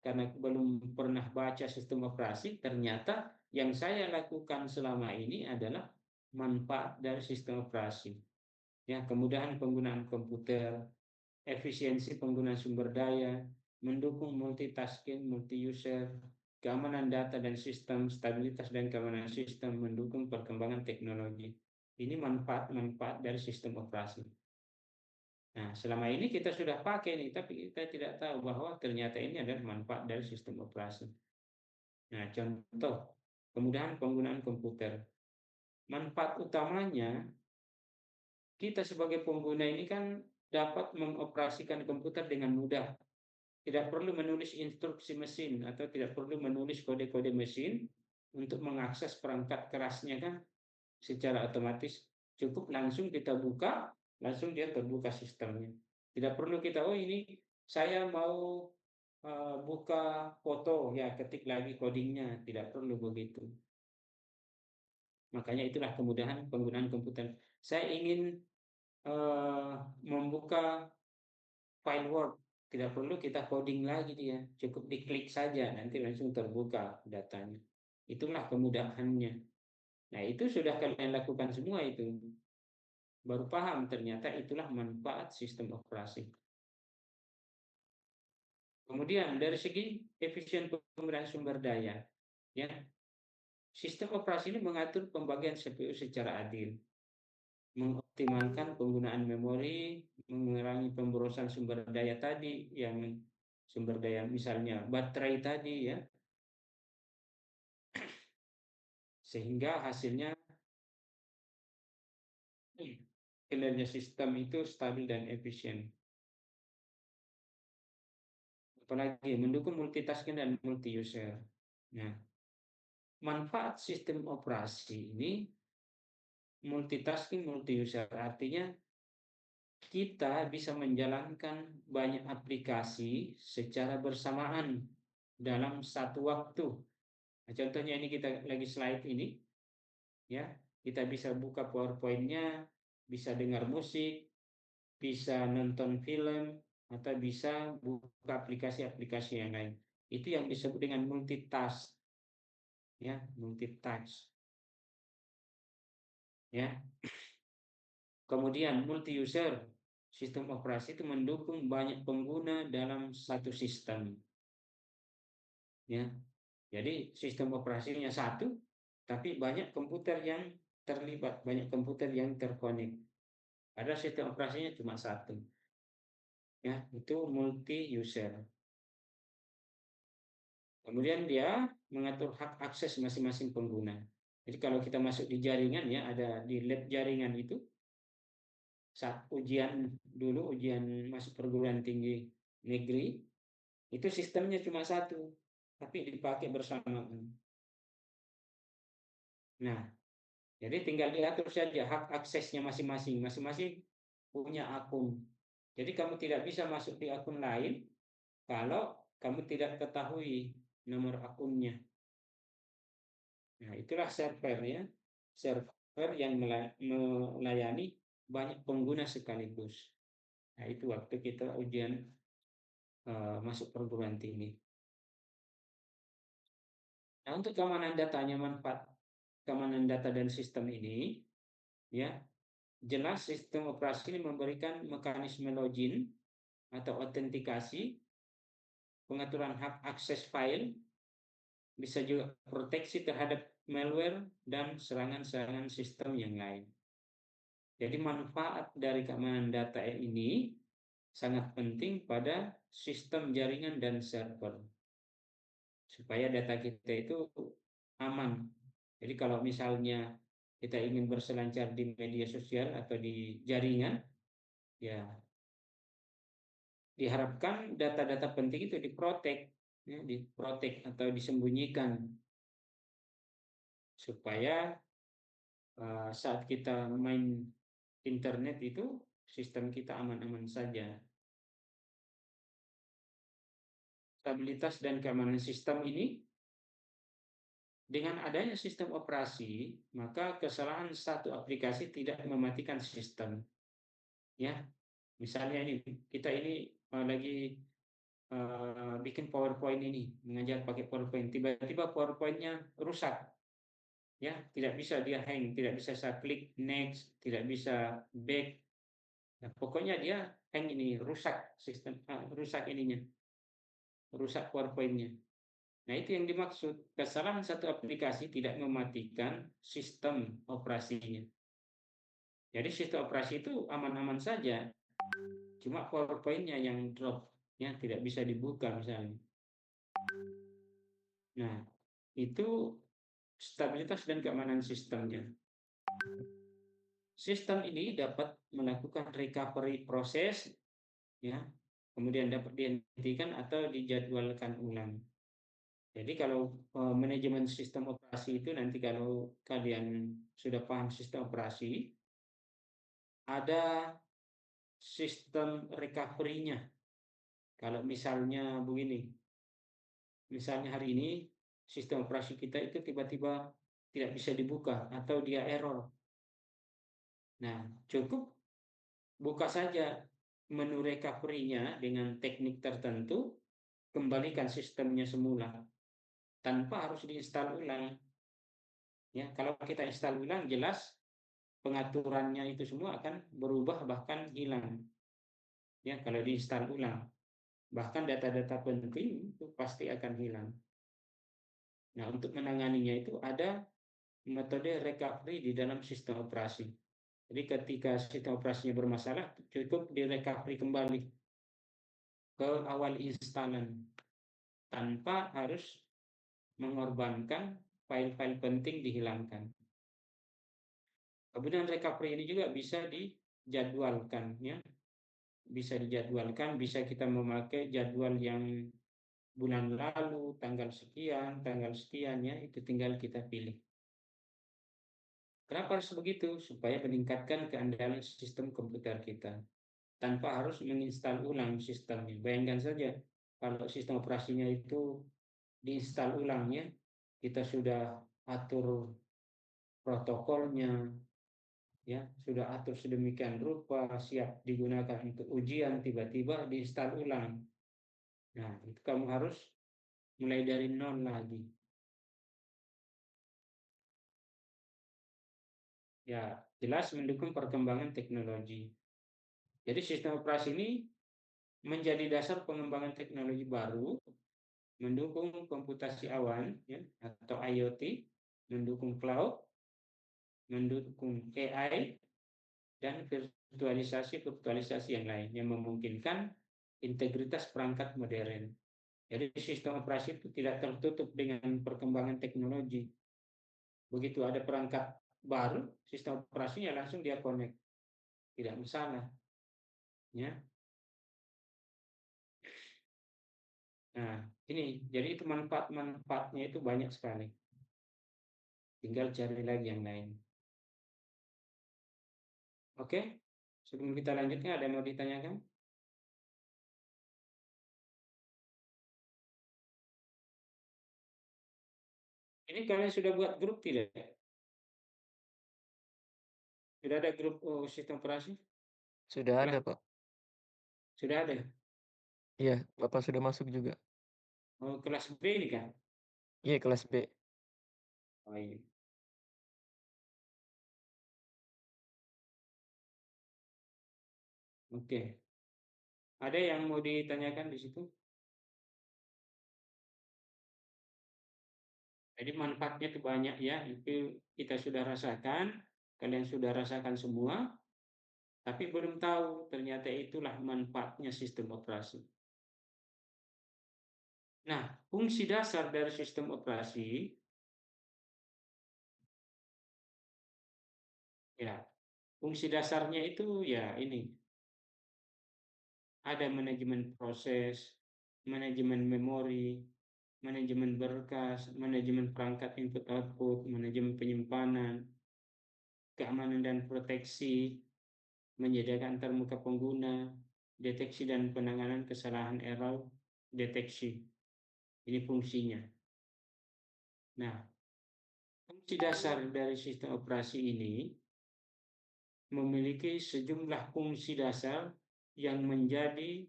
karena belum pernah baca sistem operasi. Ternyata yang saya lakukan selama ini adalah manfaat dari sistem operasi. Ya, kemudahan penggunaan komputer, efisiensi penggunaan sumber daya, mendukung multitasking, multi-user, keamanan data dan sistem, stabilitas dan keamanan sistem, mendukung perkembangan teknologi. Ini manfaat-manfaat dari sistem operasi. Nah, selama ini kita sudah pakai nih, tapi kita tidak tahu bahwa ternyata ini adalah manfaat dari sistem operasi. Nah, contoh, kemudahan penggunaan komputer. Manfaat utamanya, kita sebagai pengguna ini kan dapat mengoperasikan komputer dengan mudah. Tidak perlu menulis instruksi mesin atau tidak perlu menulis kode-kode mesin untuk mengakses perangkat kerasnya kan secara otomatis. Cukup langsung kita buka, langsung dia terbuka sistemnya. Tidak perlu kita, oh ini saya mau buka foto, ya ketik lagi codingnya, tidak perlu begitu. Makanya itulah kemudahan penggunaan komputer. Saya ingin membuka file Word, tidak perlu kita coding lagi dia, cukup diklik saja, nanti langsung terbuka datanya. Itulah kemudahannya. Nah, itu sudah kalian lakukan semua itu. Baru paham ternyata itulah manfaat sistem operasi. Kemudian dari segi efisien penggunaan sumber daya, ya, sistem operasi ini mengatur pembagian CPU secara adil, mengoptimalkan penggunaan memori, mengurangi pemborosan sumber daya tadi, yang sumber daya misalnya baterai tadi ya, sehingga hasilnya kinerja sistem itu stabil dan efisien. Apalagi mendukung multitasking dan multi user. Nah, manfaat sistem operasi ini multitasking multi user, artinya kita bisa menjalankan banyak aplikasi secara bersamaan dalam satu waktu. Nah, contohnya ini kita lagi slide ini, ya, kita bisa buka PowerPoint-nya, bisa dengar musik, bisa nonton film, atau bisa buka aplikasi-aplikasi yang lain. Itu yang disebut dengan multitask, ya, multitask, ya. Kemudian multi user, sistem operasi itu mendukung banyak pengguna dalam satu sistem, ya. Jadi sistem operasinya satu, tapi banyak komputer yang terlibat, banyak komputer yang terkonek. Ada sistem operasinya cuma satu, ya, itu multi user. Kemudian dia mengatur hak akses masing-masing pengguna. Jadi kalau kita masuk di jaringan, ya, ada di lab jaringan itu, saat ujian dulu, ujian masuk perguruan tinggi negeri, itu sistemnya cuma satu, tapi dipakai bersamaan. Nah, jadi tinggal diatur saja hak aksesnya masing-masing. Masing-masing punya akun. Jadi kamu tidak bisa masuk di akun lain kalau kamu tidak ketahui nomor akunnya. Nah, itulah server ya. Server yang melayani banyak pengguna sekaligus. Nah, itu waktu kita ujian masuk perguruan tinggi. Nah, untuk keamanan datanya, manfaat keamanan data dan sistem ini, ya, jelas sistem operasi ini memberikan mekanisme login atau autentikasi, pengaturan hak akses file, bisa juga proteksi terhadap malware dan serangan-serangan sistem yang lain. Jadi manfaat dari keamanan data ini sangat penting pada sistem jaringan dan server, supaya data kita itu aman. Jadi kalau misalnya kita ingin berselancar di media sosial atau di jaringan, ya diharapkan data-data penting itu diprotek, ya, diprotek atau disembunyikan, supaya saat kita main internet itu sistem kita aman-aman saja. stabilitas dan keamanan sistem ini, dengan adanya sistem operasi, maka kesalahan satu aplikasi tidak mematikan sistem. Ya, misalnya ini kita ini lagi bikin PowerPoint ini, mengajar pakai PowerPoint, tiba-tiba PowerPoint-nya rusak, ya, tidak bisa dia hang, tidak bisa saya klik next, tidak bisa back. Nah, pokoknya dia hang ini, rusak sistem, rusak ininya, rusak PowerPoint-nya. Nah, itu yang dimaksud, kesalahan satu aplikasi tidak mematikan sistem operasinya. Jadi sistem operasi itu aman-aman saja, cuma PowerPoint-nya yang drop, ya, tidak bisa dibuka misalnya. Nah, itu stabilitas dan keamanan sistemnya. Sistem ini dapat melakukan recovery proses, ya, kemudian dapat dihentikan atau dijadwalkan ulang. Jadi kalau manajemen sistem operasi itu nanti kalau kalian sudah paham sistem operasi, ada sistem recovery-nya. Kalau misalnya begini, misalnya hari ini sistem operasi kita itu tiba-tiba tidak bisa dibuka atau dia error. Nah, cukup buka saja menu recovery-nya dengan teknik tertentu, kembalikan sistemnya semula tanpa harus diinstal ulang. Ya, kalau kita install ulang jelas pengaturannya itu semua akan berubah bahkan hilang. Ya, kalau diinstal ulang, bahkan data-data penting itu pasti akan hilang. Nah, untuk menanganinya itu ada metode recovery di dalam sistem operasi. Jadi ketika sistem operasinya bermasalah, cukup di-recovery kembali ke awal instalan tanpa harus mengorbankan file-file penting dihilangkan. Kemudian recovery ini juga bisa dijadwalkan, ya. Bisa dijadwalkan, bisa kita memakai jadwal yang bulan lalu, tanggal sekian, ya, itu tinggal kita pilih. Kenapa harus begitu? Supaya meningkatkan keandalan sistem komputer kita tanpa harus menginstal ulang sistemnya. Bayangkan saja kalau sistem operasinya itu diinstal ulang, ya, kita sudah atur protokolnya, ya, sudah atur sedemikian rupa, siap digunakan untuk ujian, tiba-tiba diinstal ulang. Nah, itu kamu harus mulai dari nol lagi. Ya, jelas mendukung perkembangan teknologi. Jadi sistem operasi ini menjadi dasar pengembangan teknologi baru, mendukung komputasi awan, ya, atau IoT, mendukung cloud, mendukung AI, dan virtualisasi yang lain yang memungkinkan integritas perangkat modern. Jadi sistem operasi itu tidak tertutup dengan perkembangan teknologi. Begitu ada perangkat baru, sistem operasinya langsung dia connect, tidak masalah, ya. Nah, ini jadi itu manfaatnya itu banyak sekali. Tinggal cari lagi yang lain. Oke, sebelum kita lanjutkan ada yang mau ditanyakan? Ini kalian sudah buat grup tidak? Sudah ada grup sistem operasi? Sudah ada, Pak. Sudah ada. Iya, Bapak sudah masuk juga. Oh, kelas B ini kan? Iya, kelas B. Oh, iya. Oke. Ada yang mau ditanyakan di situ? Jadi manfaatnya itu banyak, ya. Itu kita sudah rasakan, kalian sudah rasakan semua, tapi belum tahu ternyata itulah manfaatnya sistem operasi. Nah, fungsi dasar dari sistem operasi, ya, fungsi dasarnya itu ya ini, ada manajemen proses, manajemen memori, manajemen berkas, manajemen perangkat input output, manajemen penyimpanan, keamanan dan proteksi, menyediakan antarmuka pengguna, deteksi dan penanganan kesalahan error, deteksi. Ini fungsinya. Nah, fungsi dasar dari sistem operasi ini memiliki sejumlah fungsi dasar yang menjadi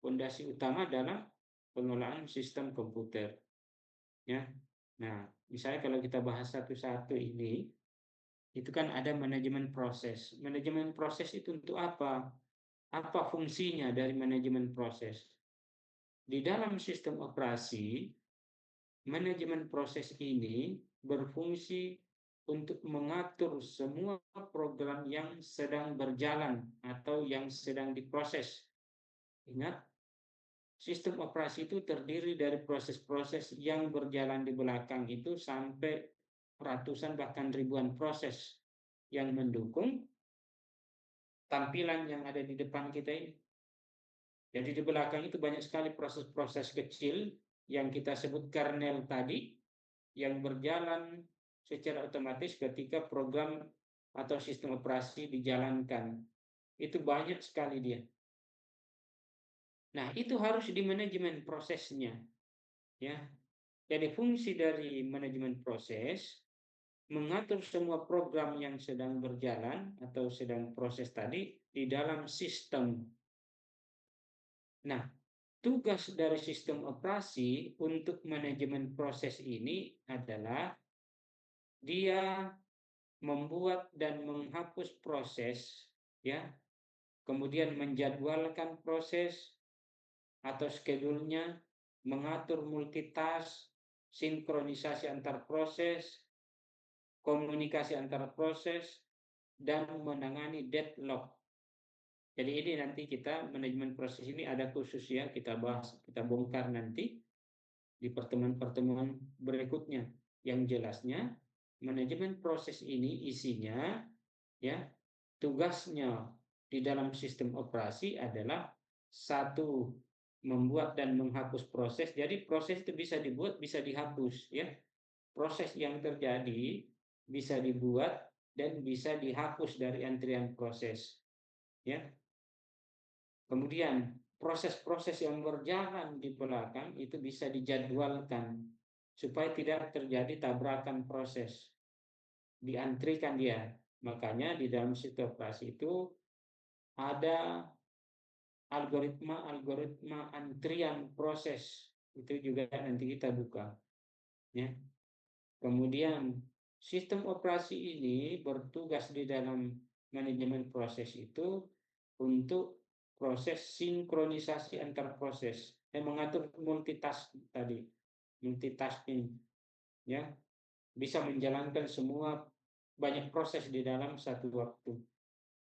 fondasi utama dalam pengelolaan sistem komputer. Ya. Nah, misalnya kalau kita bahas satu-satu ini, itu kan ada manajemen proses. Manajemen proses itu untuk apa? Apa fungsinya dari manajemen proses? Di dalam sistem operasi, manajemen proses ini berfungsi untuk mengatur semua program yang sedang berjalan atau yang sedang diproses. Ingat, sistem operasi itu terdiri dari proses-proses yang berjalan di belakang itu sampai ratusan bahkan ribuan proses yang mendukung tampilan yang ada di depan kita ini. Jadi di belakang itu banyak sekali proses-proses kecil yang kita sebut kernel tadi yang berjalan secara otomatis ketika program atau sistem operasi dijalankan. Itu banyak sekali dia. Nah, itu harus di manajemen prosesnya. Ya. Jadi fungsi dari manajemen proses mengatur semua program yang sedang berjalan atau sedang proses tadi di dalam sistem. Nah, tugas dari sistem operasi untuk manajemen proses ini adalah dia membuat dan menghapus proses, ya, kemudian menjadwalkan proses atau schedule-nya, mengatur multitask, sinkronisasi antar proses, komunikasi antar proses, dan menangani deadlock. Jadi ini nanti kita manajemen proses ini ada khusus ya, kita bahas, kita bongkar nanti di pertemuan-pertemuan berikutnya. Yang jelasnya manajemen proses ini isinya ya, tugasnya di dalam sistem operasi adalah satu, membuat dan menghapus proses. Jadi proses itu bisa dibuat, bisa dihapus ya. Proses yang terjadi bisa dibuat dan bisa dihapus dari antrian proses. Ya. Kemudian proses-proses yang berjalan di belakang itu bisa dijadwalkan supaya tidak terjadi tabrakan proses. Diantrikan dia. Makanya di dalam sistem operasi itu ada algoritma antrian proses. Itu juga nanti kita buka. Ya. Kemudian sistem operasi ini bertugas di dalam manajemen proses itu untuk proses sinkronisasi antar proses, mengatur multitask tadi, multitasking, ya, bisa menjalankan semua banyak proses di dalam satu waktu.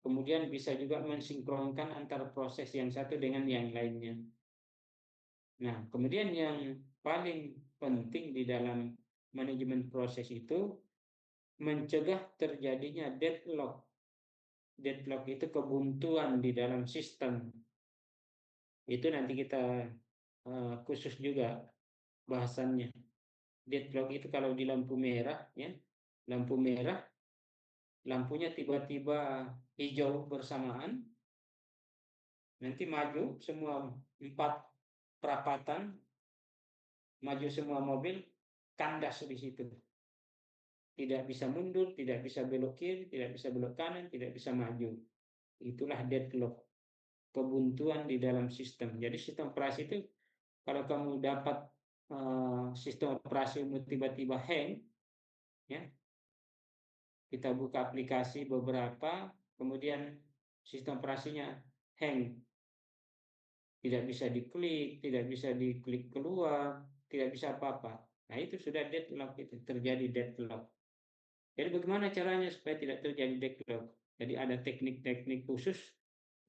Kemudian bisa juga mensinkronkan antar proses yang satu dengan yang lainnya. Nah, kemudian yang paling penting di dalam manajemen proses itu mencegah terjadinya deadlock. Deadlock itu kebuntuan di dalam sistem. Itu nanti kita khusus juga bahasannya. Deadlock itu kalau di lampu merah, ya, lampu merah, lampunya tiba-tiba hijau bersamaan, nanti maju semua 4 perapatan, maju semua mobil, kandas di situ. Tidak bisa mundur, tidak bisa belok kiri, tidak bisa belok kanan, tidak bisa maju. Itulah deadlock, kebuntuan di dalam sistem. Jadi sistem operasi itu kalau kamu dapat sistem operasi tiba-tiba hang, ya, kita buka aplikasi beberapa, kemudian sistem operasinya hang, tidak bisa diklik, tidak bisa diklik keluar, tidak bisa apa-apa. Nah itu sudah deadlock, itu terjadi deadlock. Jadi bagaimana caranya supaya tidak terjadi deadlock? Jadi ada teknik-teknik khusus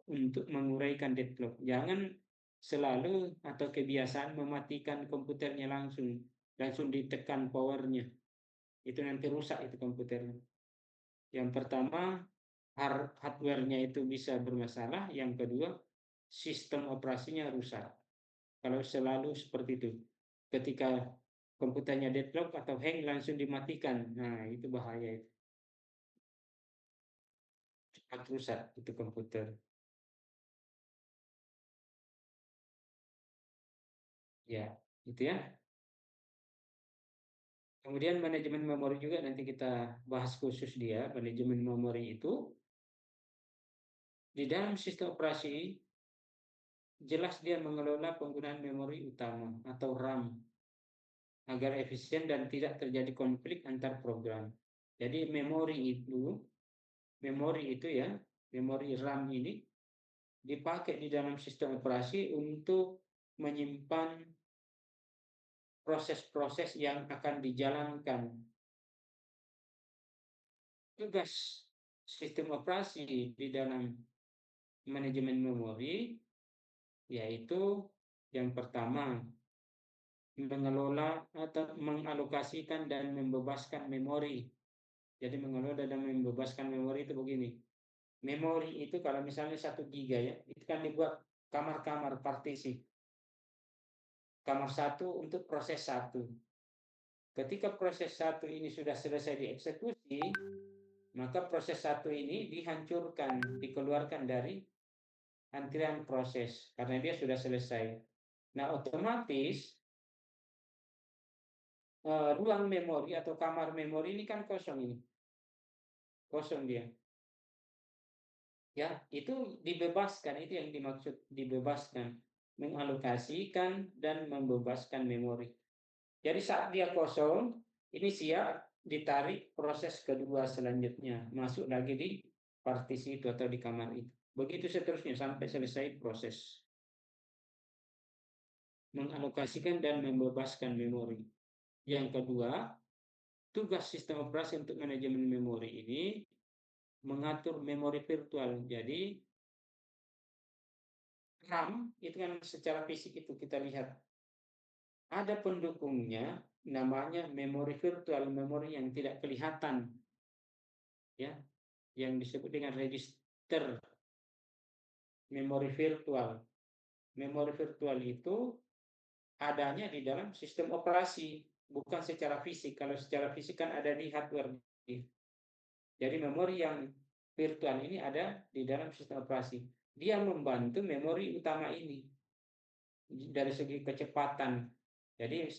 untuk menguraikan deadlock. Jangan selalu atau kebiasaan mematikan komputernya langsung ditekan powernya. Itu nanti rusak itu komputernya. Yang pertama, hardware-nya itu bisa bermasalah. Yang kedua, sistem operasinya rusak. Kalau selalu seperti itu, ketika komputernya deadlock atau hang langsung dimatikan, nah itu bahaya itu. Cepat rusak itu komputer. Ya, gitu ya. Kemudian manajemen memori juga nanti kita bahas khusus dia. Manajemen memori itu di dalam sistem operasi jelas dia mengelola penggunaan memori utama atau RAM agar efisien dan tidak terjadi konflik antar program. Jadi memori itu ya, memori RAM ini dipakai di dalam sistem operasi untuk menyimpan proses-proses yang akan dijalankan. Tugas sistem operasi di dalam manajemen memori yaitu yang pertama mengelola atau mengalokasikan dan membebaskan memori. Jadi mengelola dan membebaskan memori itu begini. Memori itu kalau misalnya 1 giga ya, itu kan dibuat kamar-kamar partisi. Kamar 1 untuk proses 1. Ketika proses 1 ini sudah selesai dieksekusi, maka proses 1 ini dihancurkan, dikeluarkan dari antrian proses karena dia sudah selesai. Nah, otomatis ruang memori atau kamar memori ini kan kosong ini. Kosong dia. Ya, itu dibebaskan, itu yang dimaksud dibebaskan, mengalokasikan dan membebaskan memori. Jadi saat dia kosong, ini siap ditarik proses kedua selanjutnya, masuk lagi di partisi itu atau di kamar itu. Begitu seterusnya sampai selesai proses. Mengalokasikan dan membebaskan memori. Yang kedua, tugas sistem operasi untuk manajemen memori ini mengatur memori virtual. Jadi RAM itu kan secara fisik itu kita lihat ada pendukungnya namanya memori virtual, memori yang tidak kelihatan, ya, yang disebut dengan register memori virtual. Memori virtual itu adanya di dalam sistem operasi, bukan secara fisik. Kalau secara fisik kan ada di hardware. Jadi memori yang virtual ini ada di dalam sistem operasi. Dia membantu memori utama ini dari segi kecepatan. Jadi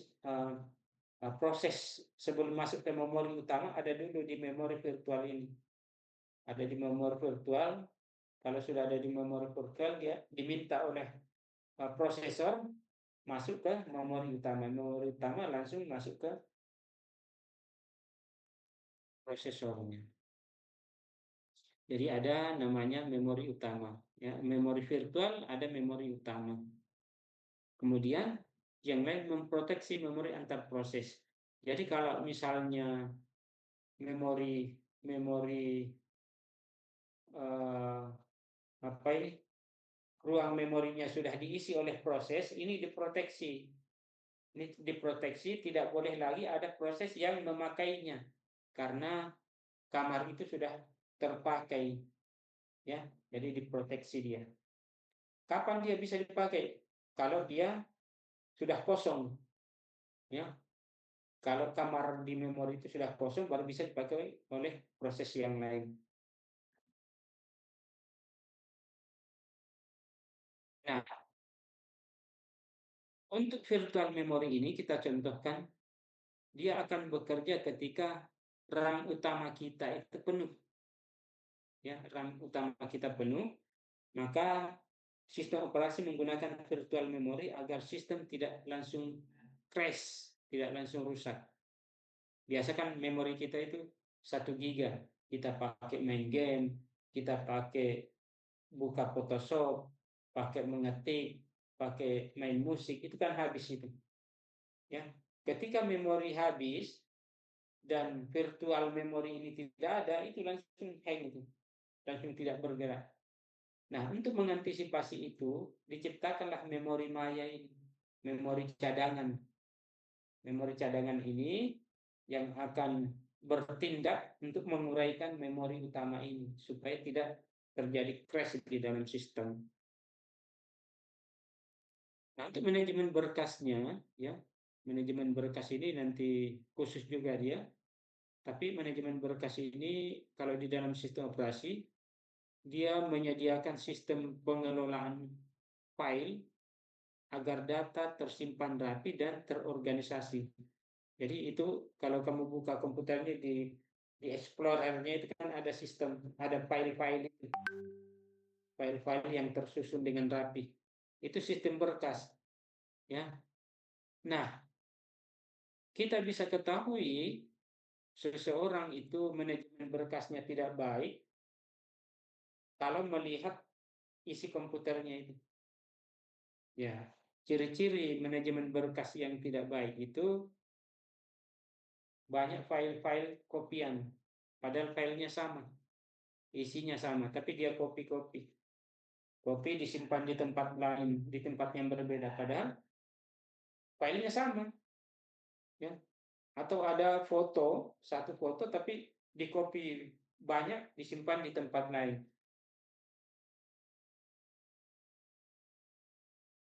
proses sebelum masuk ke memori utama ada dulu di memori virtual ini. Ada di memori virtual. Kalau sudah ada di memori virtual, dia diminta oleh prosesor masuk ke memori utama. Memori utama langsung masuk ke prosesornya. Jadi ada namanya memori utama. Ya, memori virtual ada memori utama. Kemudian yang lain memproteksi memori antar proses. Jadi kalau misalnya memori apa ini ruang memorinya sudah diisi oleh proses, ini diproteksi. Ini diproteksi, tidak boleh lagi ada proses yang memakainya karena kamar itu sudah terpakai, ya. Jadi diproteksi dia. Kapan dia bisa dipakai? Kalau dia sudah kosong, ya. Kalau kamar di memori itu sudah kosong, baru bisa dipakai oleh proses yang lain. Nah, untuk virtual memory ini kita contohkan, dia akan bekerja ketika RAM utama kita itu penuh. Ya, RAM utama kita penuh, maka sistem operasi menggunakan virtual memory agar sistem tidak langsung crash, tidak langsung rusak. Biasa kan memori kita itu 1 giga, kita pakai main game, kita pakai buka Photoshop, pakai mengetik, pakai main musik, itu kan habis itu. Ya, ketika memori habis dan virtual memory ini tidak ada, itu langsung hang itu, langsung tidak bergerak. Nah, untuk mengantisipasi itu, diciptakanlah memori maya ini, memori cadangan. Memori cadangan ini yang akan bertindak untuk menguraikan memori utama ini supaya tidak terjadi crash di dalam sistem. Nah, untuk manajemen berkasnya, ya, manajemen berkas ini nanti khusus juga dia. Tapi manajemen berkas ini kalau di dalam sistem operasi, dia menyediakan sistem pengelolaan file agar data tersimpan rapi dan terorganisasi. Jadi itu kalau kamu buka komputernya di Explorer-nya itu kan ada sistem, ada file-file yang tersusun dengan rapi. Itu sistem berkas, ya. Nah, kita bisa ketahui seseorang itu manajemen berkasnya tidak baik kalau melihat isi komputernya itu. Ya, ciri-ciri manajemen berkas yang tidak baik itu banyak file-file kopian, padahal filenya sama, isinya sama, tapi dia copy disimpan di tempat lain, di tempat yang berbeda, padahal filenya sama, ya. Atau ada satu foto tapi di copy banyak disimpan di tempat lain,